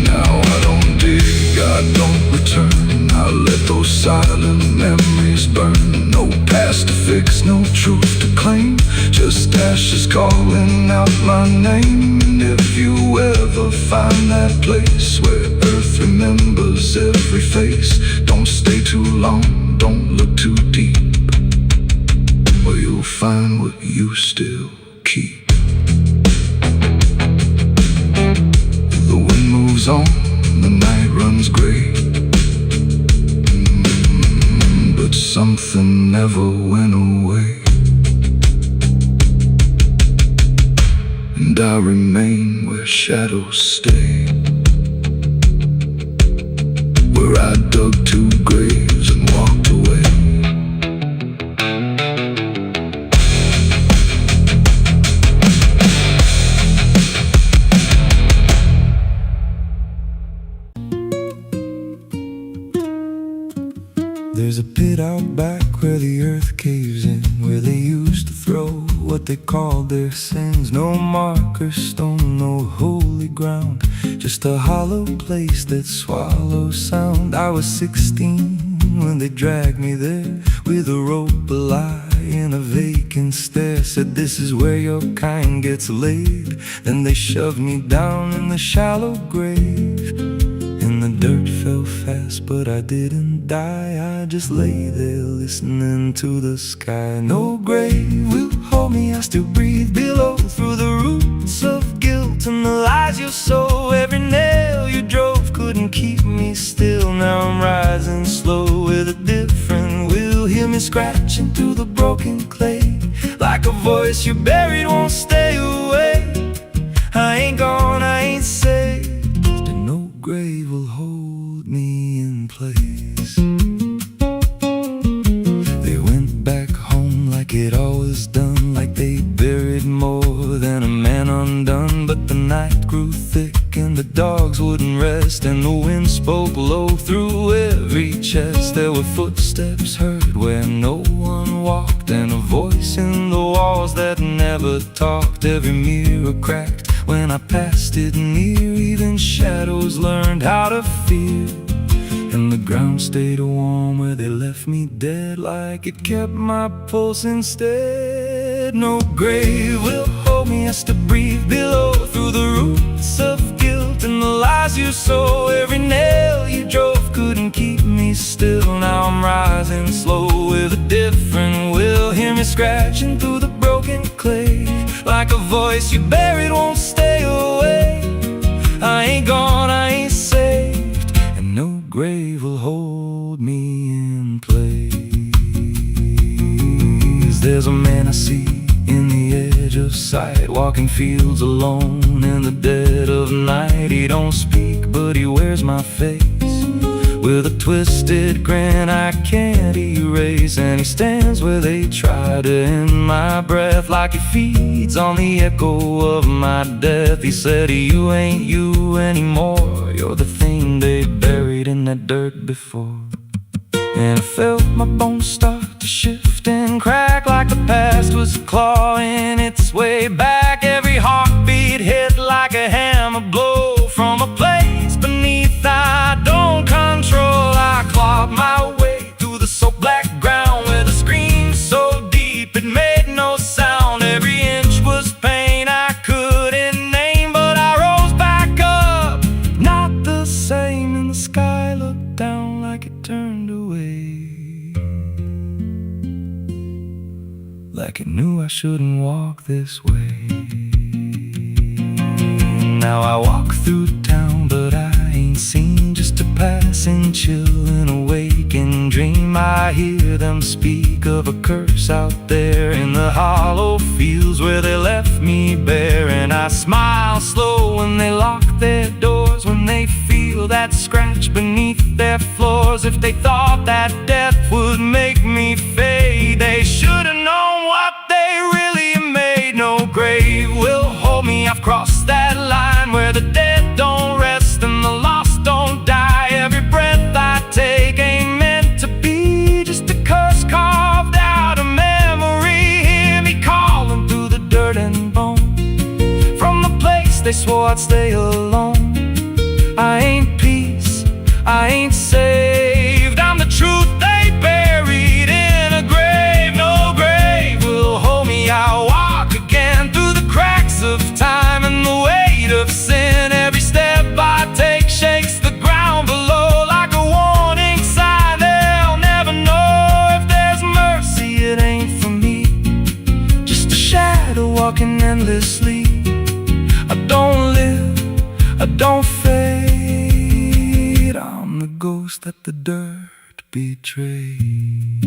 Now I don't dig, I don't return. I let those silent memories burn. No past to fix, no truth to claim, just ashes calling out my name. And if you ever find that place where earth remembers every face, don't stay too long, don't look too deep, or you'll find what you still keep. The wind moves on, the night runs gray, but something never went away. And I remain where shadows stay, where I dug two graves and walked away. There's a pit out back where the earth caves in, where they used to throw what they called their sins. No marker stone, no holy ground, just a hollow place that swallows sound. I was 16 when they dragged me there, with a rope, a lie, and a vacant stare. Said this is where your kind gets laid. Then they shoved me down in the shallow grave, and the dirt fell fast, but I didn't die. I just lay there listening to the sky. No grave will hold me, I still breathe below, through the roots of guilt and the lies you sow. Every nail you drove couldn't keep me still. Now I'm rising slow with a different will. Hear me scratching through the broken clay, like a voice you buried won't stay away. I ain't gone, I ain't saved, and no grave will hold me in place. They went back home like it always done, like they buried more than a man undone. But the night grew thick and the dogs wouldn't rest, and the wind spoke low through every chest. There were footsteps heard where no one walked, and a voice in the walls that never talked. Every mirror cracked when I passed it near, even shadows learned how to fear. And the ground stayed warm where they left me dead, like it kept my pulse instead. No grave will hold me, I still breathe below, through the roots of guilt and the lies you sow. Every nail you drove couldn't keep me still. Now I'm rising slow with a different will. Hear me scratching through the broken clay, like a voice you buried won't stay away. I ain't gone, I ain't saved, and no grave will hold me in place. There's a man I see in the edge of sight, walking fields alone in the dead of night. He don't speak, but he wears my face with a twisted grin I can't erase. And he stands where they try to end my breath, like he feeds on the echo of my death. He said, you ain't you anymore, you're the thing they buried in that dirt before. And I felt my bones start to shift and crack, like the past was clawing its way back. Every heartbeat hit like a hammer blow from a place beneath I don't control. I clawed my way through the soap black ground, where the scream so deep it made no sound. Every inch was pain I couldn't name, but I rose back up, not the same. And the sky looked down like it turned away, like it knew I shouldn't walk this way. Now I walk through town, but I ain't seen, just a passing chill and a waking dream. I hear them speak of a curse out there in the hollow fields where they left me bare. And I smile slow when they lock their doors, when they feel that scratch beneath their floors. If they thought that death would make me fade, they should've known what they really made. No grave will hold me, I've crossed that line where the dead don't rest and the lost don't die. Every breath I take ain't meant to be, just a curse carved out of memory. I'd stay alone. I ain't peace, I ain't saved. I'm the truth they buried in a grave. No grave will hold me. I walk again through the cracks of time and the weight of sin. Every step I take shakes the ground below like a warning sign. They'll never know if there's mercy. It ain't for me, just a shadow walking endlessly. I don't live, I don't fade. I'm the ghost that the dirt betrayed.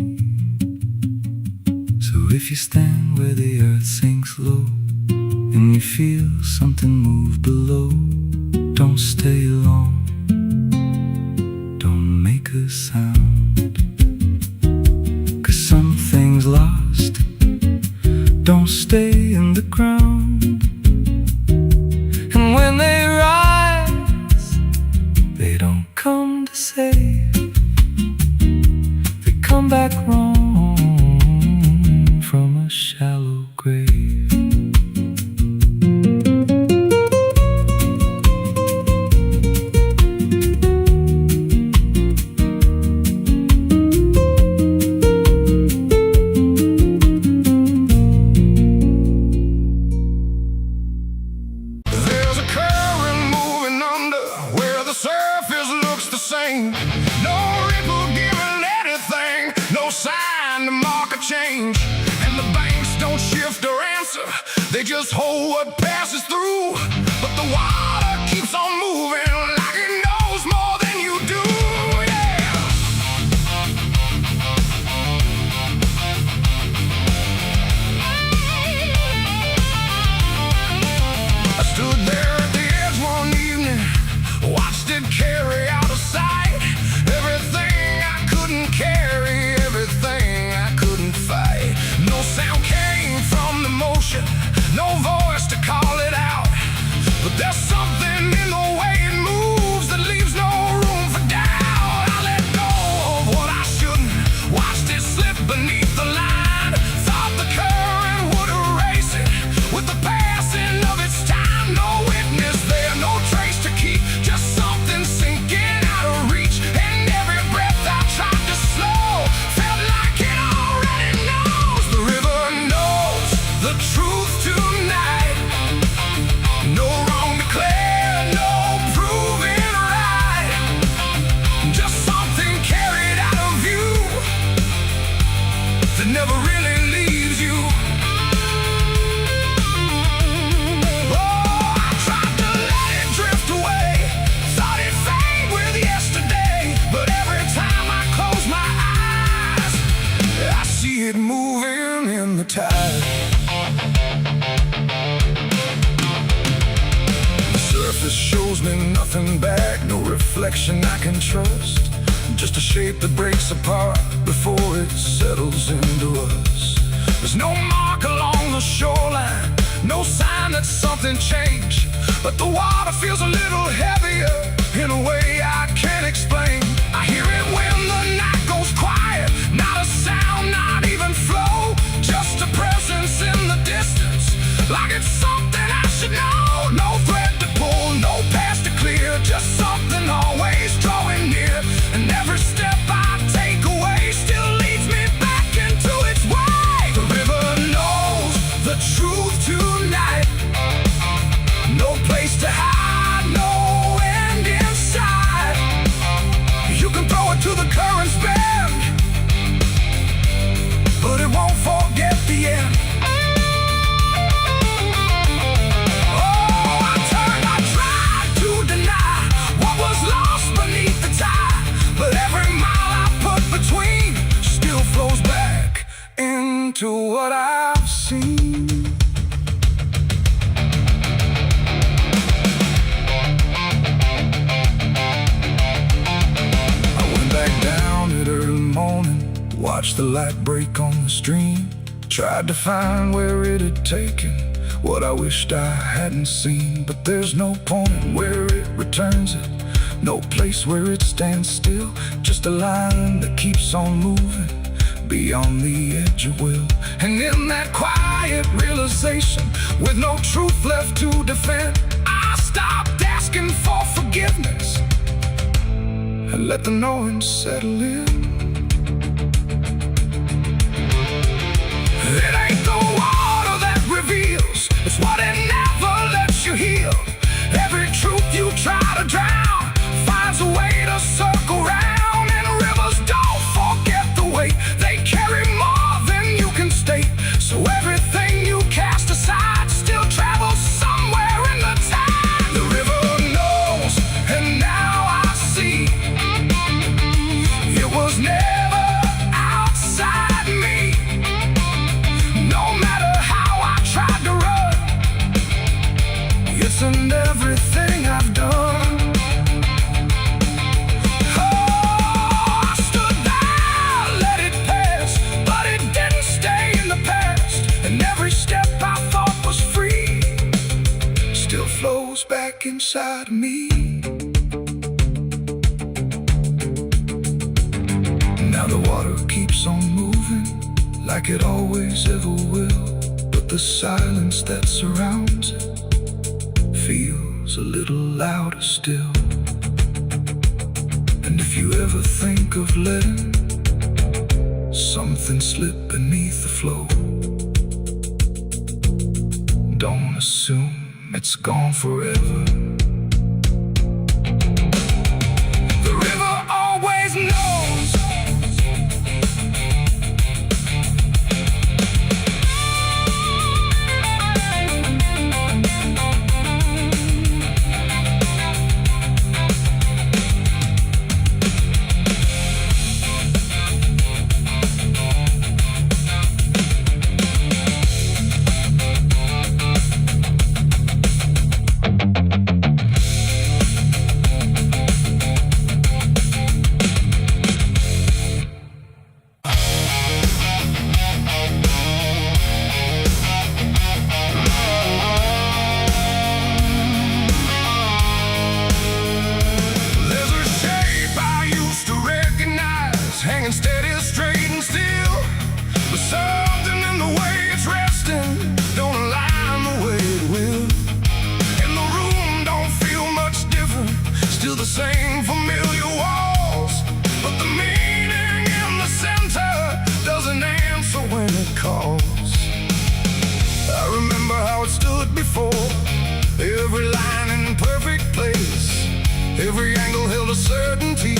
So if you stand where the earth sinks low and you feel something move below, don't stay long, don't make a sound, 'cause something's lost. Don't stay in the ground. And when they rise, they don't come to save. They come back wrong from a shallow grave. There's a current moving under where the surface looks the same. No ripple giving anything, no sign to mark a change. And the banks don't shift or answer, they just hold what passes through. But the water keeps on moving like it knows more than you do. Yeah. I stood there at the edge one evening, watched it carry out of sight. Everything I couldn't carry, everything I couldn't fight. No sound came from the motion, no voice to call it out. But there's something in the way it moves that leaves no room for doubt. I let go of what I shouldn't, watched it slip beneath the line. Thought the current would erase it with the passing of its time. No witness there, no trace to keep, just something sinking out of reach. And every breath I tried to slow felt like it already knows. The river knows the truth tonight. No wrong declared, no proven right. Just something carried out of view that never really leaves you. Oh, I tried to let it drift away, thought it'd fade with yesterday. But every time I close my eyes, I see it moving in the tide. The surface shows me nothing back, no reflection I can trust. Just a shape that breaks apart before it settles into us. There's no mark along the shoreline, no sign that something changed. But the water feels a little heavier in a way I can't explain. I hear it when the night goes quiet, not a sound, not even flow. Just a presence in the distance, like it's something I should know. No thread to pull, no path to clear, just something always drawing near. And every step I take away still leads me back into its way. The river knows the truth tonight. No place to hide, no end in sight. You can throw it to the current's bend, but it won't forget the end. Oh, I tried to deny what was lost beneath the tide. But every mile I put between still flows back into what I've seen. I went back down at early morning, watched the light break on the stream. Tried to find where it had taken what I wished I hadn't seen. But there's no point where it returns it, no place where it stands still. Just a line that keeps on moving beyond the edge of will. And in that quiet realization, with no truth left to defend, I stopped asking for forgiveness and let the knowing settle in. It ain't the water that reveals, it's what it never lets you heal. Every truth you try to drown finds a way to circle round. And rivers don't forget the weight, they carry more than you can state. So everything you cast aside still travels somewhere in the tide. The river knows, and now I see, it was never outside me. No matter how I tried to run, it's in everything I've done. Oh, I stood there, let it pass, but it didn't stay in the past. And every step I thought was free still flows back inside of me. Now the water keeps on moving like it always ever will, but the silence that surrounds it feels a little louder still. And if you ever think of letting something slip beneath the flow, don't assume it's gone forever. The river always knows. Hanging steady, straight and still, but something in the way it's resting don't align the way it will. And the room don't feel much different, still the same familiar walls, but the meaning in the center doesn't answer when it calls. I remember how it stood before, every line in perfect place, every angle held a certainty,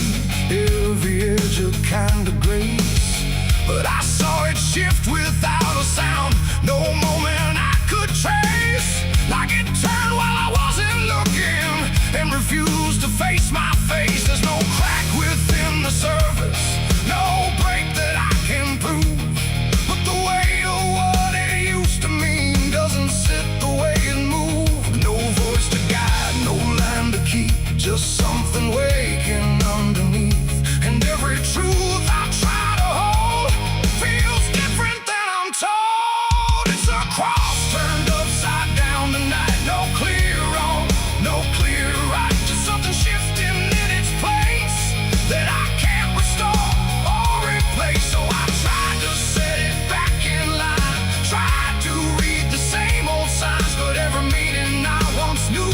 every edge a kind of grace. But I saw it shift without a sound, no moment I could trace. Like it turned while I wasn't looking and refused to face my face. There's no crack within the surface, no break that I can prove, but the weight of what it used to mean doesn't sit the way it moved. No voice to guide, no line to keep, just something waking underneath. And every truth I try to hold feels different than I'm told. It's a cross turned upside down tonight. No clear wrong, no clear right, just something shifting in its place that I can't restore or replace. So I tried to set it back in line, tried to read the same old signs, but every meaning I once knew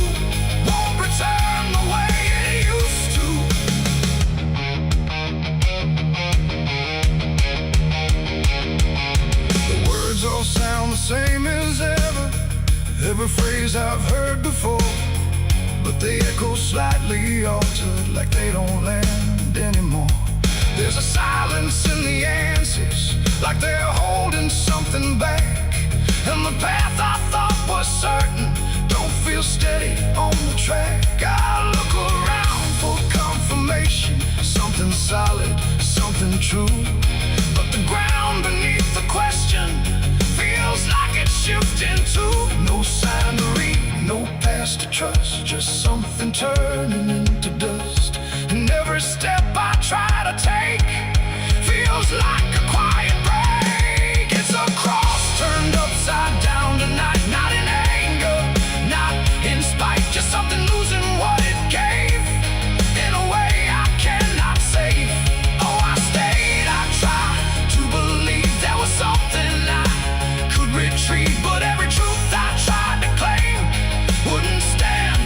won't return the way it used to. All sound the same as ever, every phrase I've heard before, but they echo slightly altered, like they don't land anymore. There's a silence in the answers, like they're holding something back. And the path I thought was certain don't feel steady on the track. I look around for confirmation, something solid, something true, but the ground beneath the question feels like it's shifting too. No sign to read, no past to trust, just something turning into dust. And every step I try to take feels like a quiet break. It's a cross turned upside down tonight, not in anger, not in spite, just something losing what it gave in a way I cannot save. Oh, I stayed, I tried to believe there was something I could retrieve, but every truth I tried to claim wouldn't stand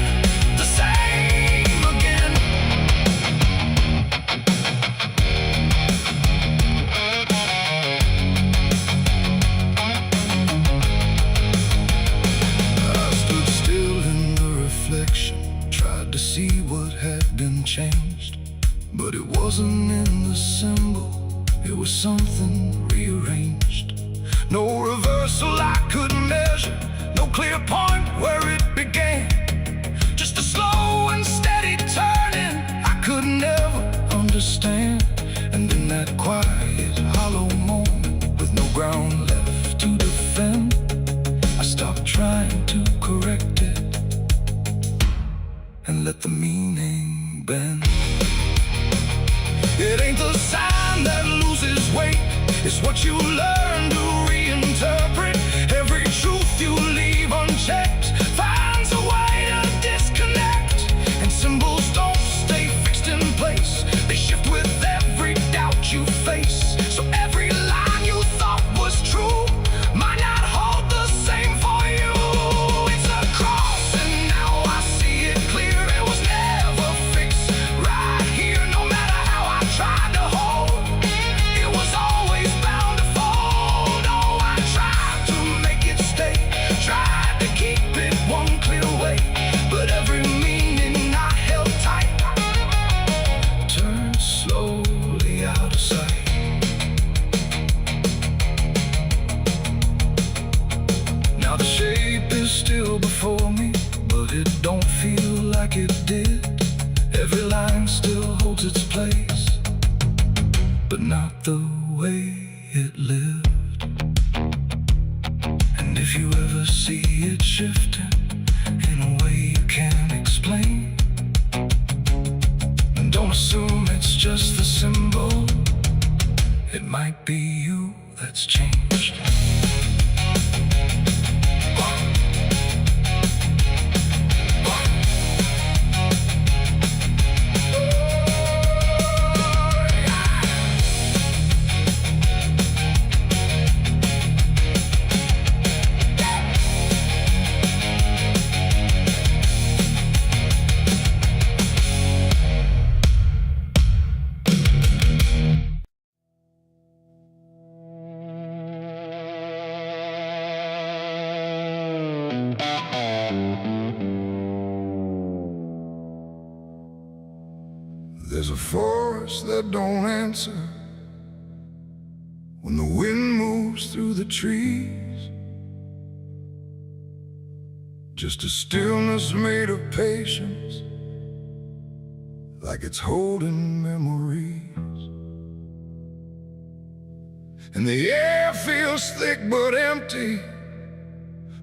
was something rearranged. No reversal I could measure, no clear point where it began. Just a slow and steady turning I could never understand. And in that quiet, hollow moment, with no ground left to defend, I stopped trying to correct it and let the meaning bend. It ain't the sign that loses weight, it's what you learn to reinterpret. Every truth you leave unchecked finds a way to disconnect. And symbols don't stay fixed in place, they shift with every doubt you face. So every line you thought was true might not hold the same for you. It's a cross and now I see it clear. It was never fixed right here, no matter how I tried to hold. It was always bound to fold. Oh, I tried to make it stay, tried to keep it one clear way, but every meaning I held tight turned slowly out of sight. Now the shape is still before me, but it don't feel like it did. Every line still holds its place, but not the way it lived. And if you ever see it shifting in a way you can't explain, then don't assume it's just the symbol. It might be you that's changed. There's a force that don't answer when the wind moves through the trees. Just a stillness made of patience, like it's holding memories. And the air feels thick but empty,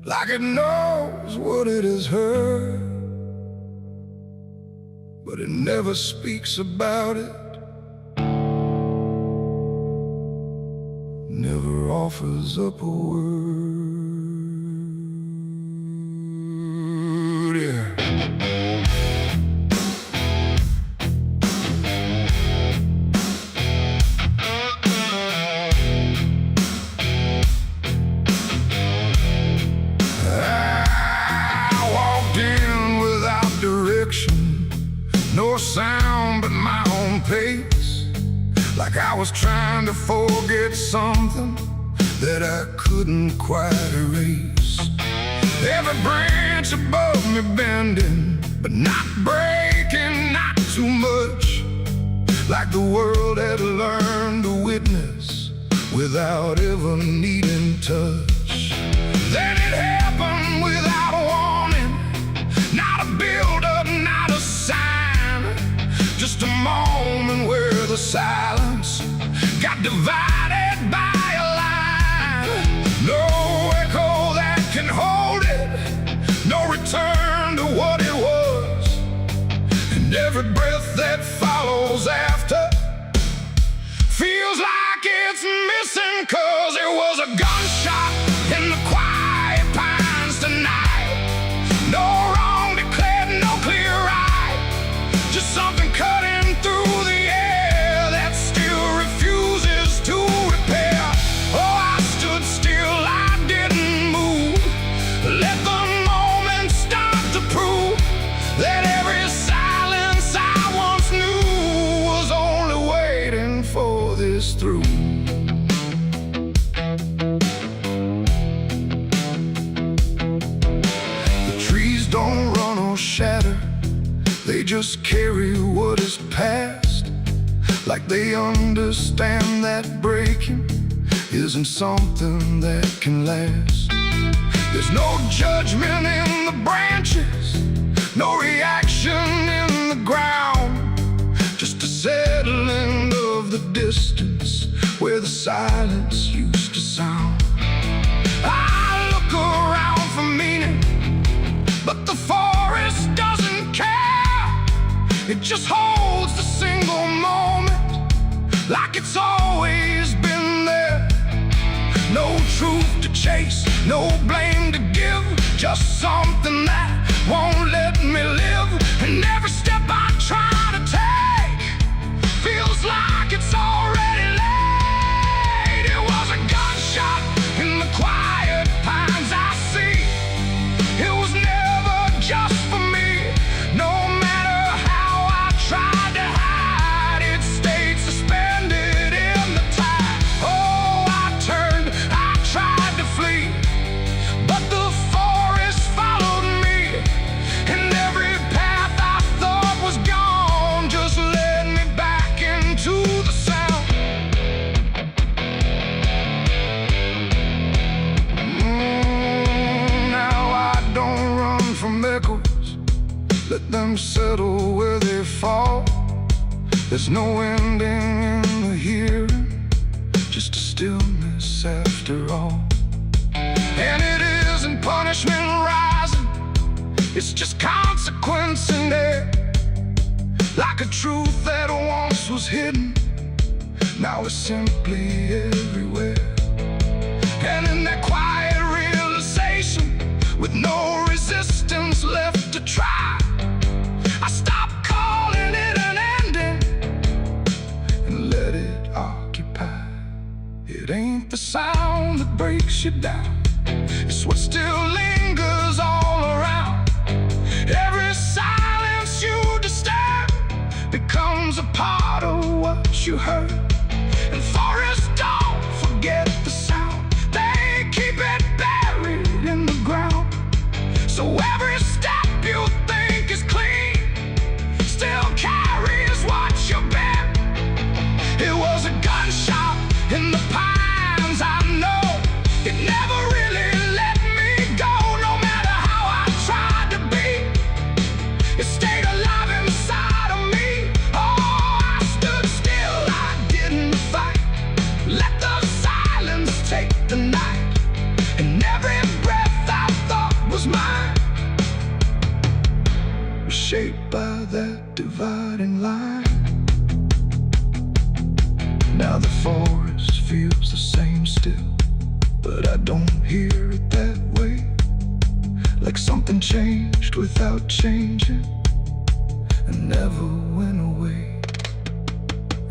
like it knows what it has heard, but it never speaks about it, never offers up a word. Yeah. I walked in without direction, no sound but my own pace, like I was trying to forget something that I couldn't quite erase. Every branch above me bending, but not breaking, not too much, like the world had learned to witness without ever needing touch. Then it happened without a warning, not a build-up, not a sign, just a moment where the silence got divided by a line. No echo that can hold it, no return to what it was, and every breath that follows after feels like it's missing, 'cause it was a gunshot in the quiet pines tonight. No wrong declared, no clear right, just something cutting through the air that still refuses to repair. Oh, I stood still, I didn't move, let the moment start to prove that every silence I once knew was only waiting for this through. The trees don't run or shatter, they just carry what is past, like like they understand that breaking isn't something that can last. There's no judgment in the branches, no reaction in the ground, just a settling of the distance where the silence used to sound. I look around for meaning, but the forest doesn't care. It just holds the single moment like it's always been there. No truth to chase, no blame to give, just something that won't let me live. And every step I try to take feels like it's already late. It was a gunshot in the quiet pines I see. It was never just for me. No matter how I tried to hide, it stayed suspended in the tide. Oh, I turned, I tried to flee, but the forest followed me, and every path I thought was gone just led me back into the sound. Now I don't run from echoes, let them settle where they fall. There's no ending in the hearing, just a stillness after all. And it isn't punishment rising, it's just consequence in there. Like a truth that once was hidden, now it's simply everywhere. And in that quiet realization, with no resistance left to try, I stopped calling it an ending and let it occupy. It ain't the sound that breaks you down, it's what still lingers all around. Every silence you disturb becomes a part of what you heard. And forests don't forget the sound, they keep it buried in the ground. So every step you think is clean still carries what you bear. It was a gunshot in the pines, I know. It never really let me go. No matter how I tried to be, it stayed alive inside of me. Oh, I stood still, I didn't fight. Let the silence take the night, and every breath I thought was mine was shaped by that dividing line. Now the forest feels the same still, but I don't hear it that way. Like something changed without changing and never went away.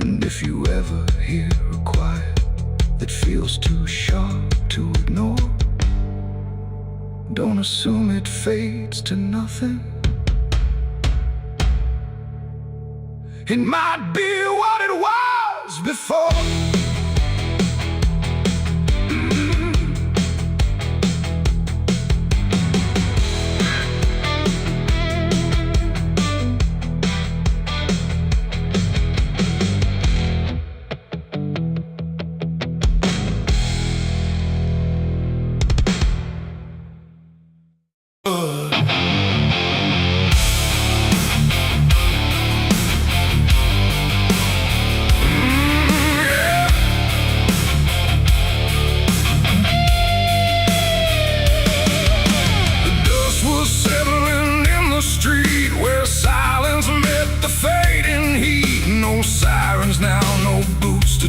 And if you ever hear a quiet that feels too sharp to ignore, don't assume it fades to nothing. It might be what it was before.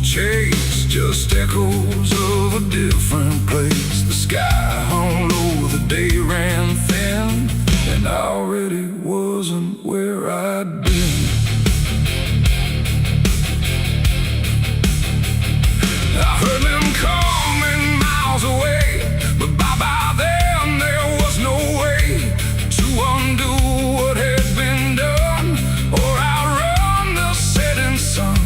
Chase, just echoes of a different place. The sky hung low, the day ran thin, and I already wasn't where I'd been. I heard them coming miles away, but by then there was no way to undo what had been done or outrun the setting sun.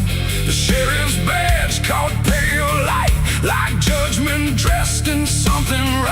The sheriff's badge caught pale light, like judgment dressed in something right.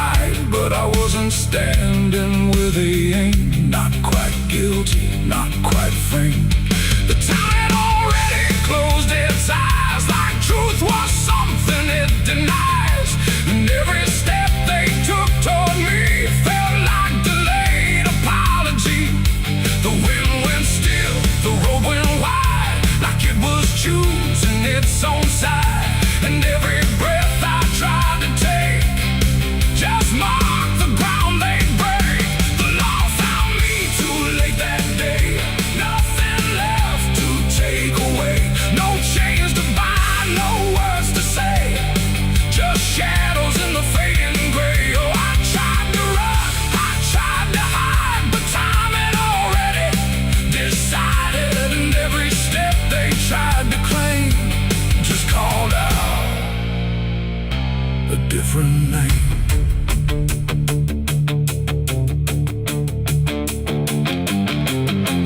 different name.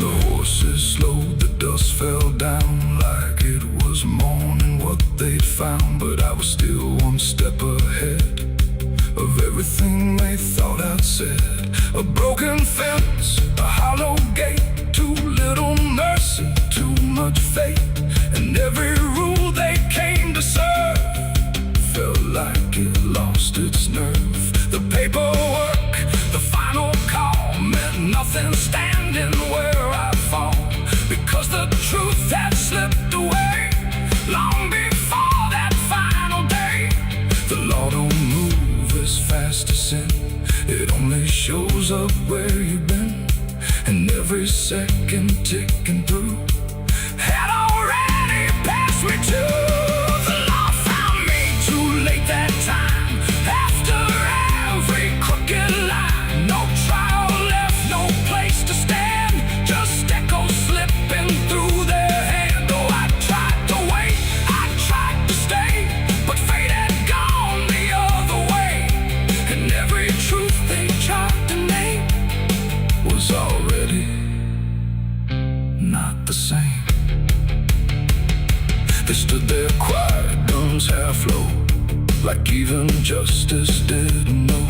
The horses slowed, the dust fell down like it was morning what they'd found. But I was still one step ahead of everything they thought I'd said. A broken fence, a hollow gate, too little mercy, too much fate. And every rule they came to serve felt like it lost its nerve. The paperwork, the final call, meant nothing standing where I fall, because the truth had slipped away long before that final day. The law don't move as fast as sin, it only shows up where you've been. And every second ticking through had already passed me too. The law found me too late that time, after every crooked line. No trial left, no place to stand, just echoes slipping through their hand. Oh, I tried to wait, I tried to stay, but fate had gone the other way. And every truth they tried to name was already not the same. They stood there quiet, guns half low, like even justice didn't know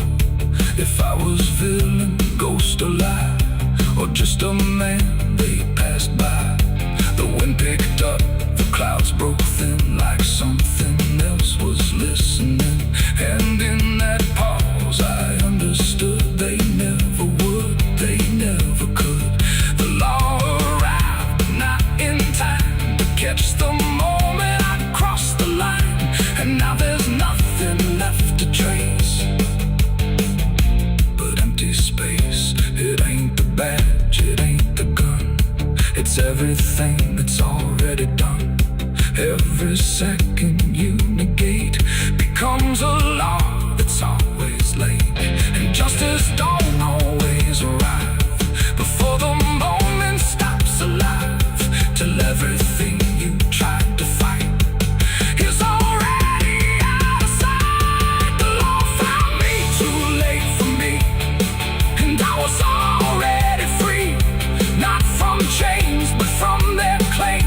if I was villain, ghost or lie, or just a man they passed by. The wind picked up, the clouds broke thin, like something else was listening. And in that pause I understood they never would, they never could. The law arrived, but not in time to catch the moment I crossed the line. And now there's nothing left to trace but empty space. It ain't the badge, it ain't the gun, it's everything that's already done. Every second you negate becomes a law that's always late. And justice don't always arrive before the moment stops alive, till everything you tried to fight is already out of sight. The law found me too late for me, and I was already free, not from chains but from their claim,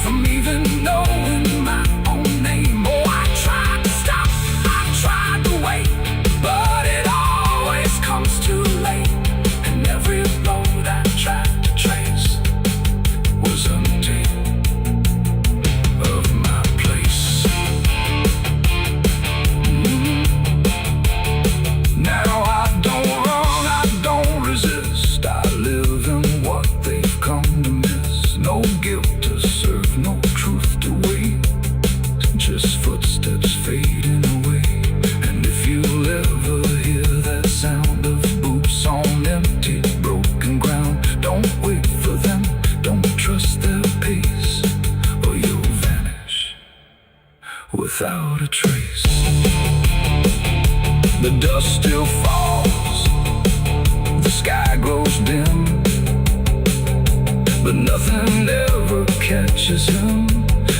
from even knowing my own name. Oh, I tried to stop, I tried to wait, but it always comes too late. And every road I tried to trace was empty of my place. Now I don't run, I don't resist, I live in what they've come to miss. No guilt to serve, no truth to wait, just footsteps fading away. And if you'll ever hear that sound of boots on empty, broken ground, don't wait for them, don't trust their pace, or you'll vanish without a trace. The dust still falls, the sky grows dim, but nothing ever catches him.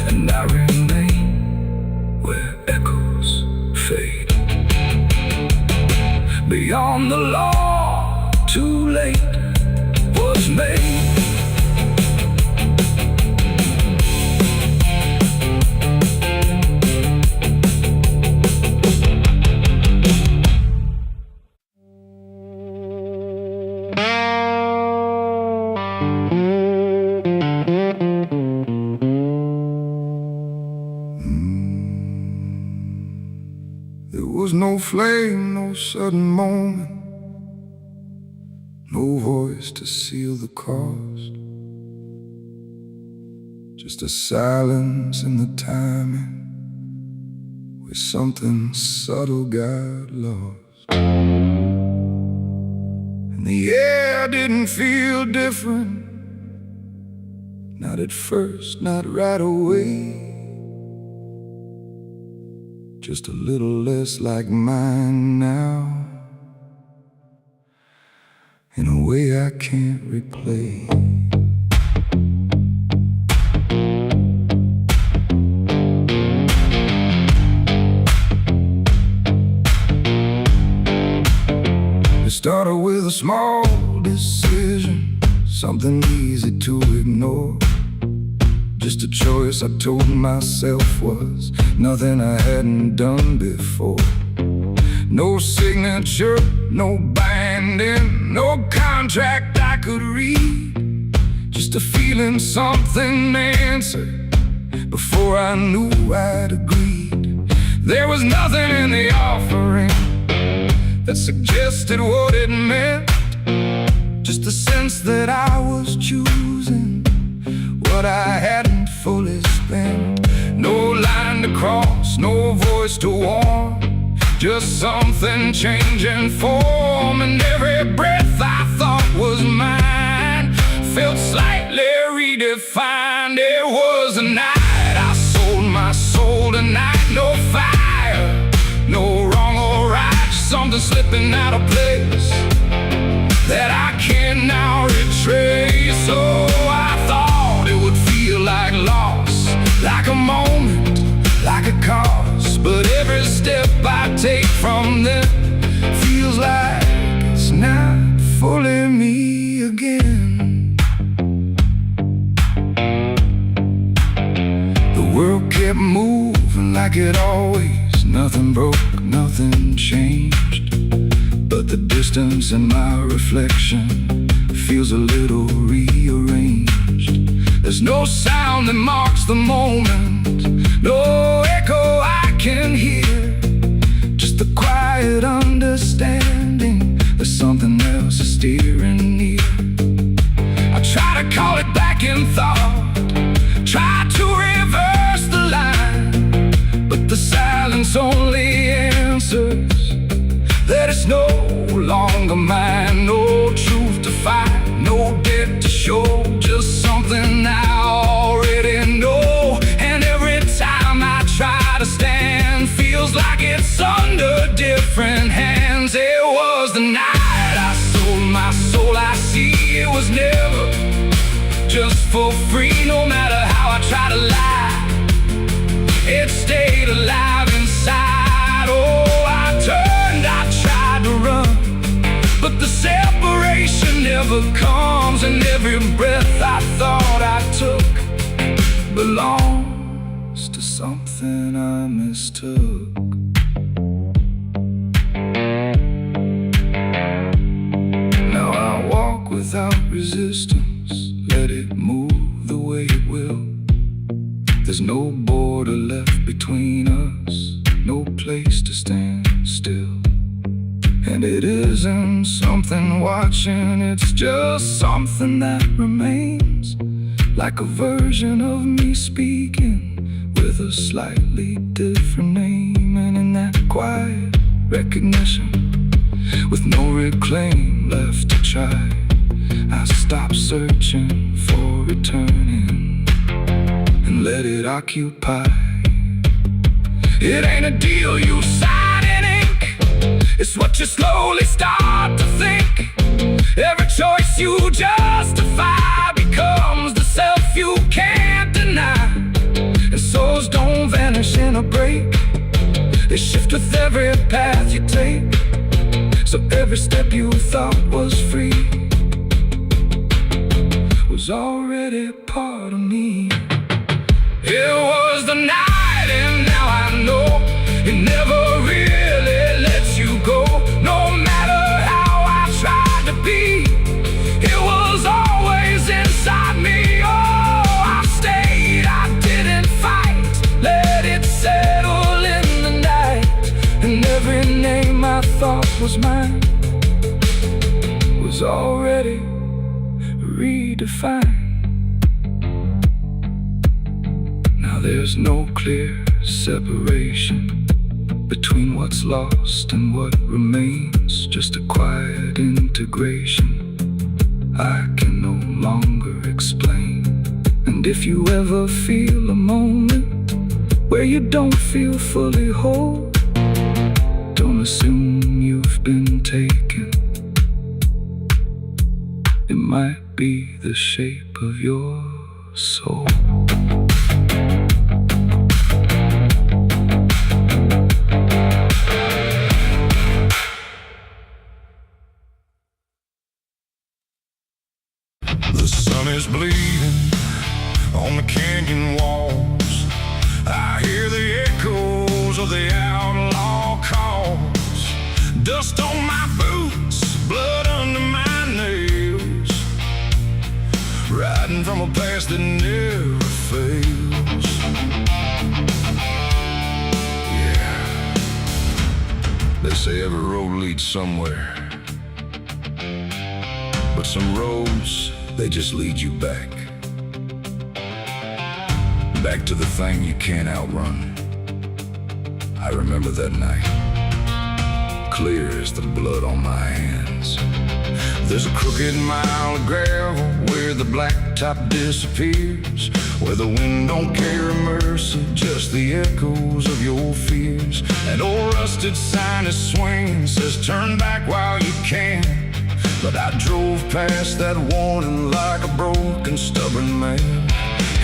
And I remain where echoes fade. Beyond the law, too late was made. There was no flame, no sudden moment, no voice to seal the cost, just a silence in the timing where something subtle got lost. And the air didn't feel different, not at first, not right away. Just a little less like mine now, in a way I can't replay. started with a small decision, something easy to ignore. Just a choice I told myself was nothing I hadn't done before. No signature, no binding, no contract I could read. Just a feeling something answered before I knew I'd agreed. There was nothing in the offering that suggested what it meant. Just the sense that I was choosing what I hadn't fully spent. No line to cross, no voice to warn, just something changing form. And every breath I thought was mine felt slightly redefined. It was a night I sold my soul tonight. No fire, no wrong or right, just something slipping out of place that I can now retrace. So I thought it would feel like loss, like a moment, like a cause. But every step I take from them feels like it's not fully me again. The world kept moving like it always. Nothing broke, nothing changed, but the distance in my reflection feels a little rearranged. There's no sound that marks the moment, no echo I can hear, just the quiet understanding there's something else is steering near. I try to call it back in thought, try to reverse the line, but the silence only answers that it's no longer mine. No truth to find, no debt to show, just something I already know. And every time I try to stand, feels like it's under different hands. It was the night I sold my soul. I see it was never just for free. No matter how I try to lie, it stayed alive inside. Oh, I tried to run, but the separation never comes. And every breath I thought I took belongs to something I mistook. Now I walk without resistance, let it move the way it will. There's no border left between us, no place to stand still. And it isn't something watching, it's just something that remains, like a version of me speaking with a slightly different name. And in that quiet recognition, with no reclaim left to try, I stop searching for returning and let it occupy. It ain't a deal you sign in ink, it's what you slowly start to think. Every choice you justify becomes the self you can't deny. And souls don't vanish in a break, they shift with every path you take. So every step you thought was free was already part of me. It was the night, and now I know it never really lets you go. No matter how I tried to be, it was always inside me. Oh, I stayed, I didn't fight, let it settle in the night. And every name I thought was mine was already redefined. There's no clear separation between what's lost and what remains, just a quiet integration I can no longer explain. And if you ever feel a moment where you don't feel fully whole, don't assume you've been taken. It might be the shape of your soul. is bleeding on the canyon walls. I hear the echoes of the outlaw calls. Dust on my boots, blood under my nails, riding from a past that never fails. Yeah, they say every road leads somewhere, but some roads, they just lead you back. Back to the thing you can't outrun. I remember that night, clear as the blood on my hands. There's a crooked mile of gravel where the blacktop disappears, where the wind don't care immersive, just the echoes of your fears. An old rusted sign is swinging, says turn back while you can. But I drove past that warning like a broken, stubborn man.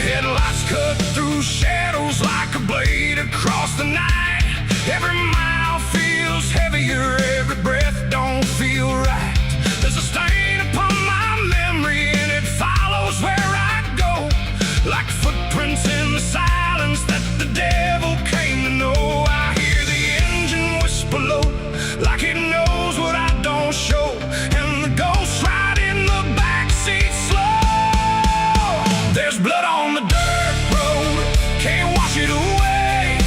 Headlights cut through shadows like a blade across the night. Every mile feels heavier, every breath don't feel right. There's a stain upon my memory and it follows where I go, like footprints in the silence that the devil came to know. I hear the engine whisper low, like it knows what I don't show, and the ghost ride in the backseat slow. There's blood on the dirt road, can't wash it away.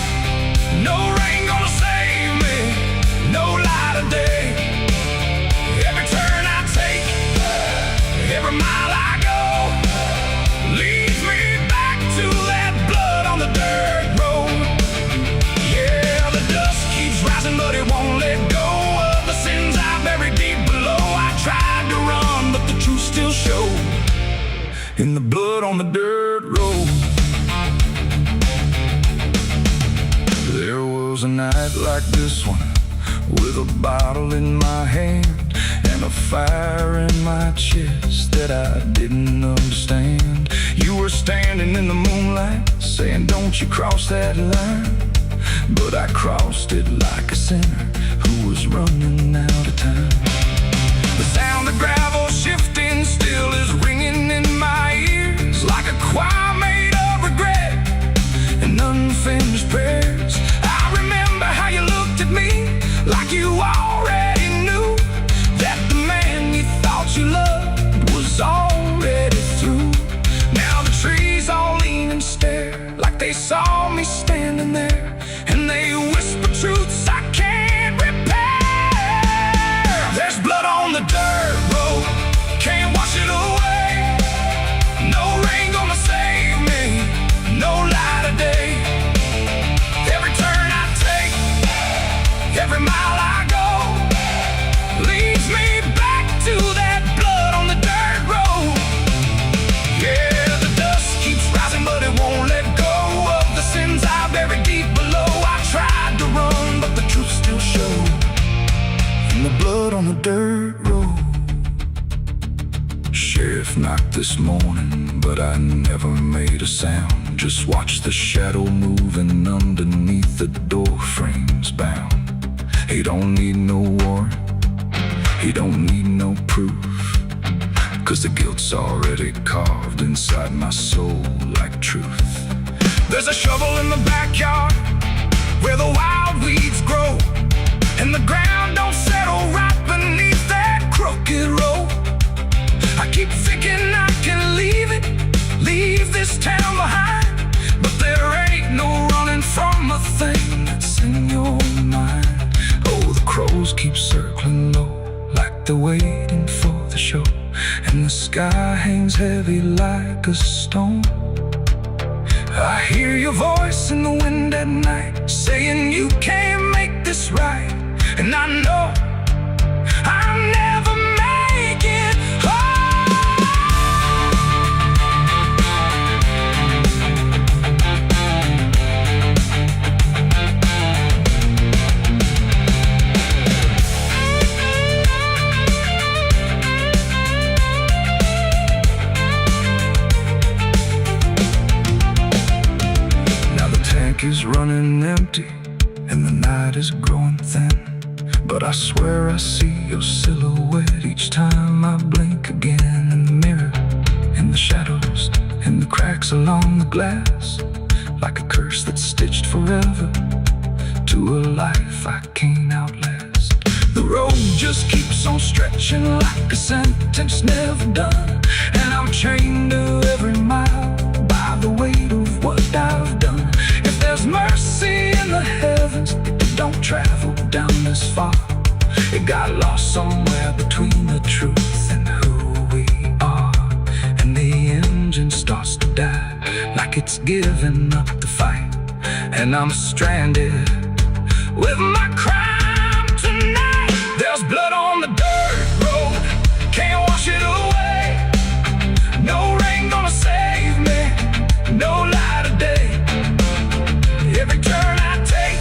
No rain gonna save me, no light of day. Every turn I take, every mile I go, leads me back to that blood on the dirt road. Yeah, the dust keeps rising, but it won't let go of the sins I buried deep below. I tried to run, but the truth still showed in the blood on the dirt road. There was a night like this one, with a bottle in my hand and a fire in my chest that I didn't understand. You were standing in the moonlight, saying don't you cross that line. But I crossed it like a sinner who was running out of time. The sound of gravel shifting still is ringing in my ears, like a choir made of regret and unfinished prayers. I remember how you looked at me, like you already knew that the man you thought you loved was already through. Now the trees all lean and stare, like they saw me standing there, and they whisper truths I can't repair. There's blood on the dirt road, can't wash it away. No rain gonna save me, no light of day. Every turn I take, every mile I go, leads me back to that blood on the dirt road. Yeah, the dust keeps rising, but it won't let go of the sins I buried deep below. I tried to run, but the truth still showed in the blood on the dirt road. Sheriff knocked this morning, but I never made a sound. Just watched the shadow moving underneath the door frames bound. He don't need no warrant, he don't need no proof, 'cause the guilt's already carved inside my soul like truth. There's a shovel in the backyard where the wild weeds grow, and the ground don't settle right beneath that crooked road. I keep thinking I can leave it, leave this town behind, but there ain't no running from a thing that's in your mind. Oh, the crows keep circling low, like they're waiting for the show, and the sky hangs heavy like a stone. I hear your voice in the wind at night, saying you can't make this right, and I know I'll never make it home. Is running empty and the night is growing thin, but I swear I see your silhouette each time I blink again in the mirror in the shadows, in the cracks along the glass, like a curse that's stitched forever to a life I can't outlast. The road just keeps on stretching like a sentence never done, and I'm chained to every mile by the weight of what I've done. If there's mercy in the heavens, it don't travel down this far. It got lost somewhere between the truth and who we are, and the engine starts to die like it's giving up the fight, and I'm stranded with my crime tonight. There's blood on the dirt road, can't wash it away. No rain gonna save me, no light of day. Every turn I take,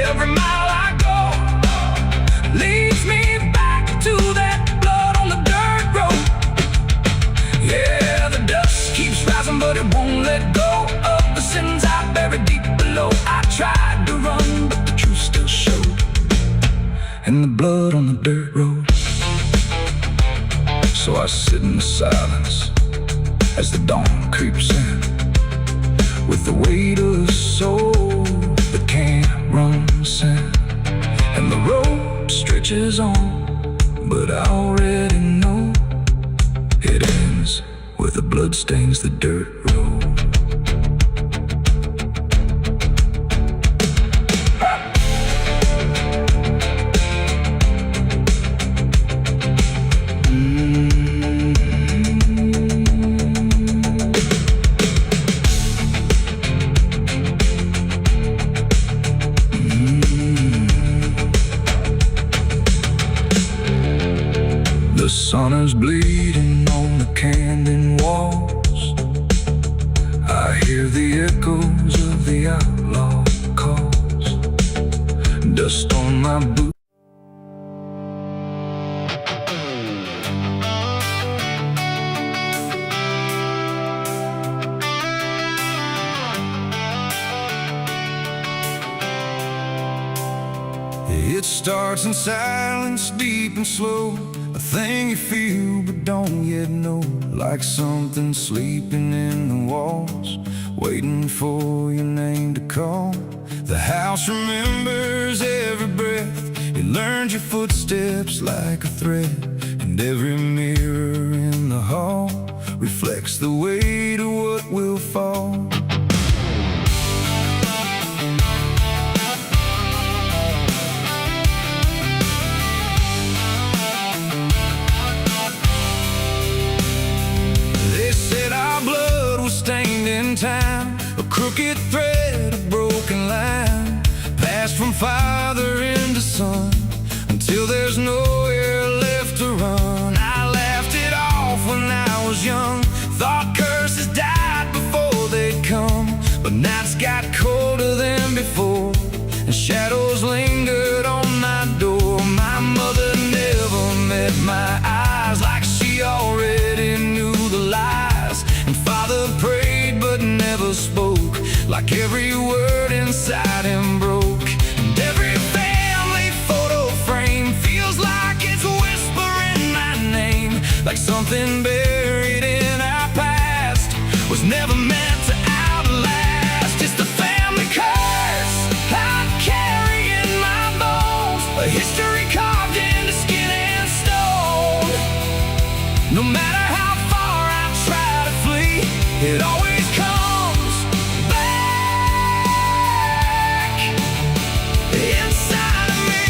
every mile I go, leads me back to that blood on the dirt road. Yeah, the dust keeps rising, but it won't let go of the sins I buried deep below. I tried to run, but the truth still showed, and the blood on the dirt road. So I sit in the silence as the dawn creeps in, with the weight of a soul that can't run sin. And the road stretches on, but I already know it ends where the blood stains the dirt road. The sun is bleeding on the canyon walls. I hear the echoes of the outlaw calls. Dust on my boots. It starts in silence, deep and slow, a thing you feel but don't yet know, like something sleeping in the walls, waiting for your name to call. The house remembers every breath, it learns your footsteps like a thread, and every mirror in the hall reflects the weight of what will fall. Stained in time, a crooked thread, a broken line, passed from father into son, until there's nowhere left to run. I laughed it off when I was young, thought curses died before they'd come, but nights got colder than before, and shadows lingered on my door. My mother never met my eyes, like she already knew the lies, and father prayed but never spoke, like every word inside him broke. And every family photo frame feels like it's whispering my name, like something buried in our past was never meant to outlast. It's the family curse I carry in my bones, a history carved into skin and stone. No matter how far I try to flee, it always comes back inside of me.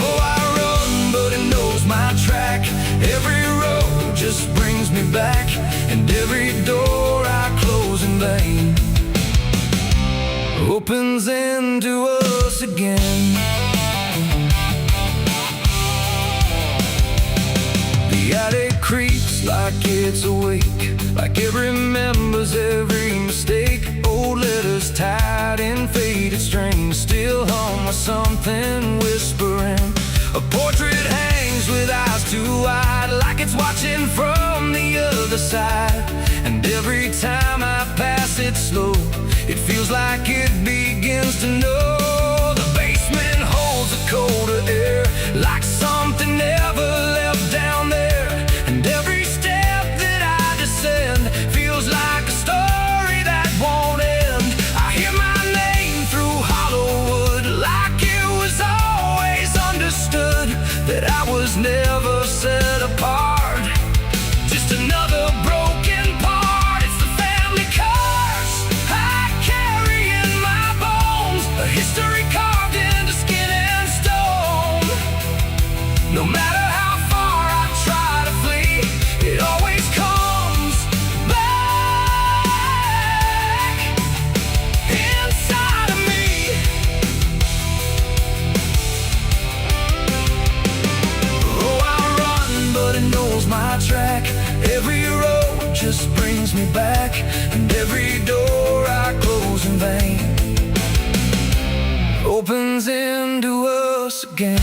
Oh, I run, but it knows my track. Every road just brings me back, and every door I close in vain opens into us again. The attic creaks like it's awake, like it remembers every mistake. Old letters tied in faded strings still hum with something whispering. A portrait hangs with eyes too wide, like it's watching from the other side. And every time I pass it slow, it feels like it begins to know. The basement holds a colder air, like some again.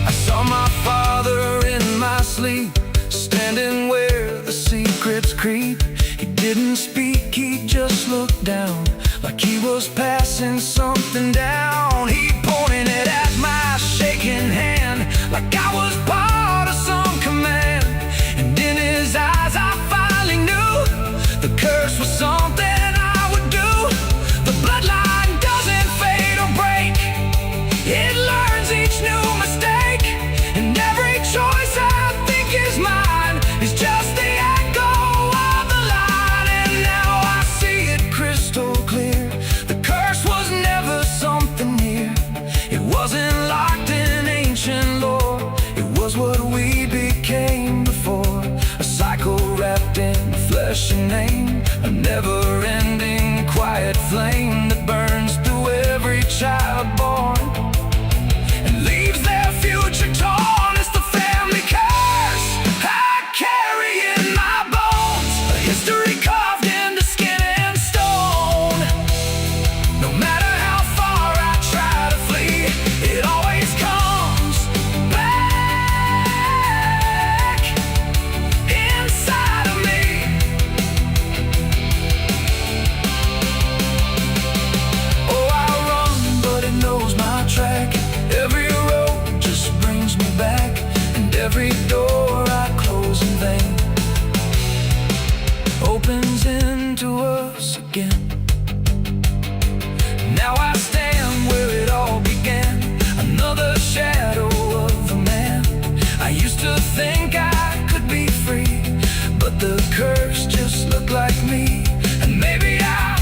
I saw my father in my sleep, standing where the secrets creep. He didn't speak, he just looked down, like he was passing something down. He pointed it at my shaking hand, like I was part of some command. And in his eyes I finally knew the curse was something I would do. The bloodline doesn't fade or break, it learns each new mistake. And every choice I think is mine is just the echo of the line. And now I see it crystal clear, the curse was never something near. It wasn't locked in ancient lore, it was what we became before. A cycle wrapped in flesh and name, a never-ending quiet flame that burns through every child born and leaves their future torn. It's the family curse I carry in my bones, a history carved into skin and stone. No matter how far I try to flee, it always comes back inside of me. Oh, I run, but it knows my track. Every road just brings me back, and every door I close in vain opens into us again. Now I stand where it all began, another shadow of a man. I used to think I could be free, but the curse just looked like me. And maybe I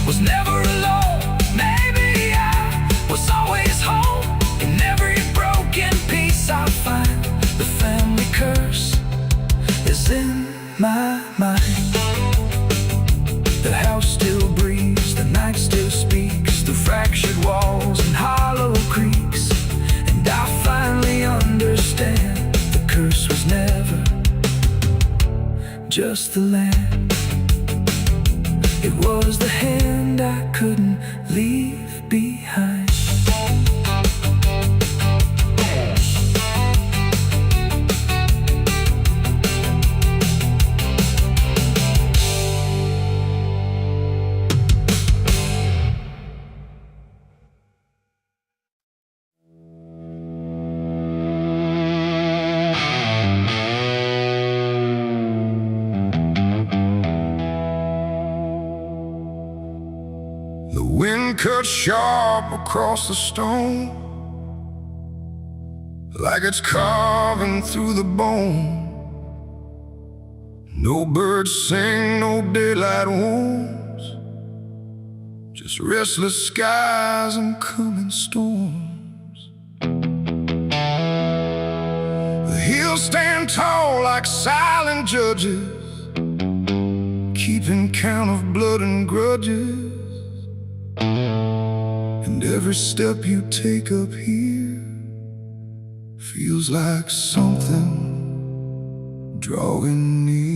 was never alone, maybe I was always home. In every broken piece I find, the family curse is in my mind. The house still breathes, the night still speaks through fractured walls and hollow creaks. And I finally understand, the curse was never just the land, it was the hand I couldn't leave behind. The wind cut sharp across the stone, like it's carving through the bone. No birds sing, no daylight wounds, just restless skies and coming storms. The hills stand tall like silent judges, keeping count of blood and grudges. And every step you take up here feels like something drawing near.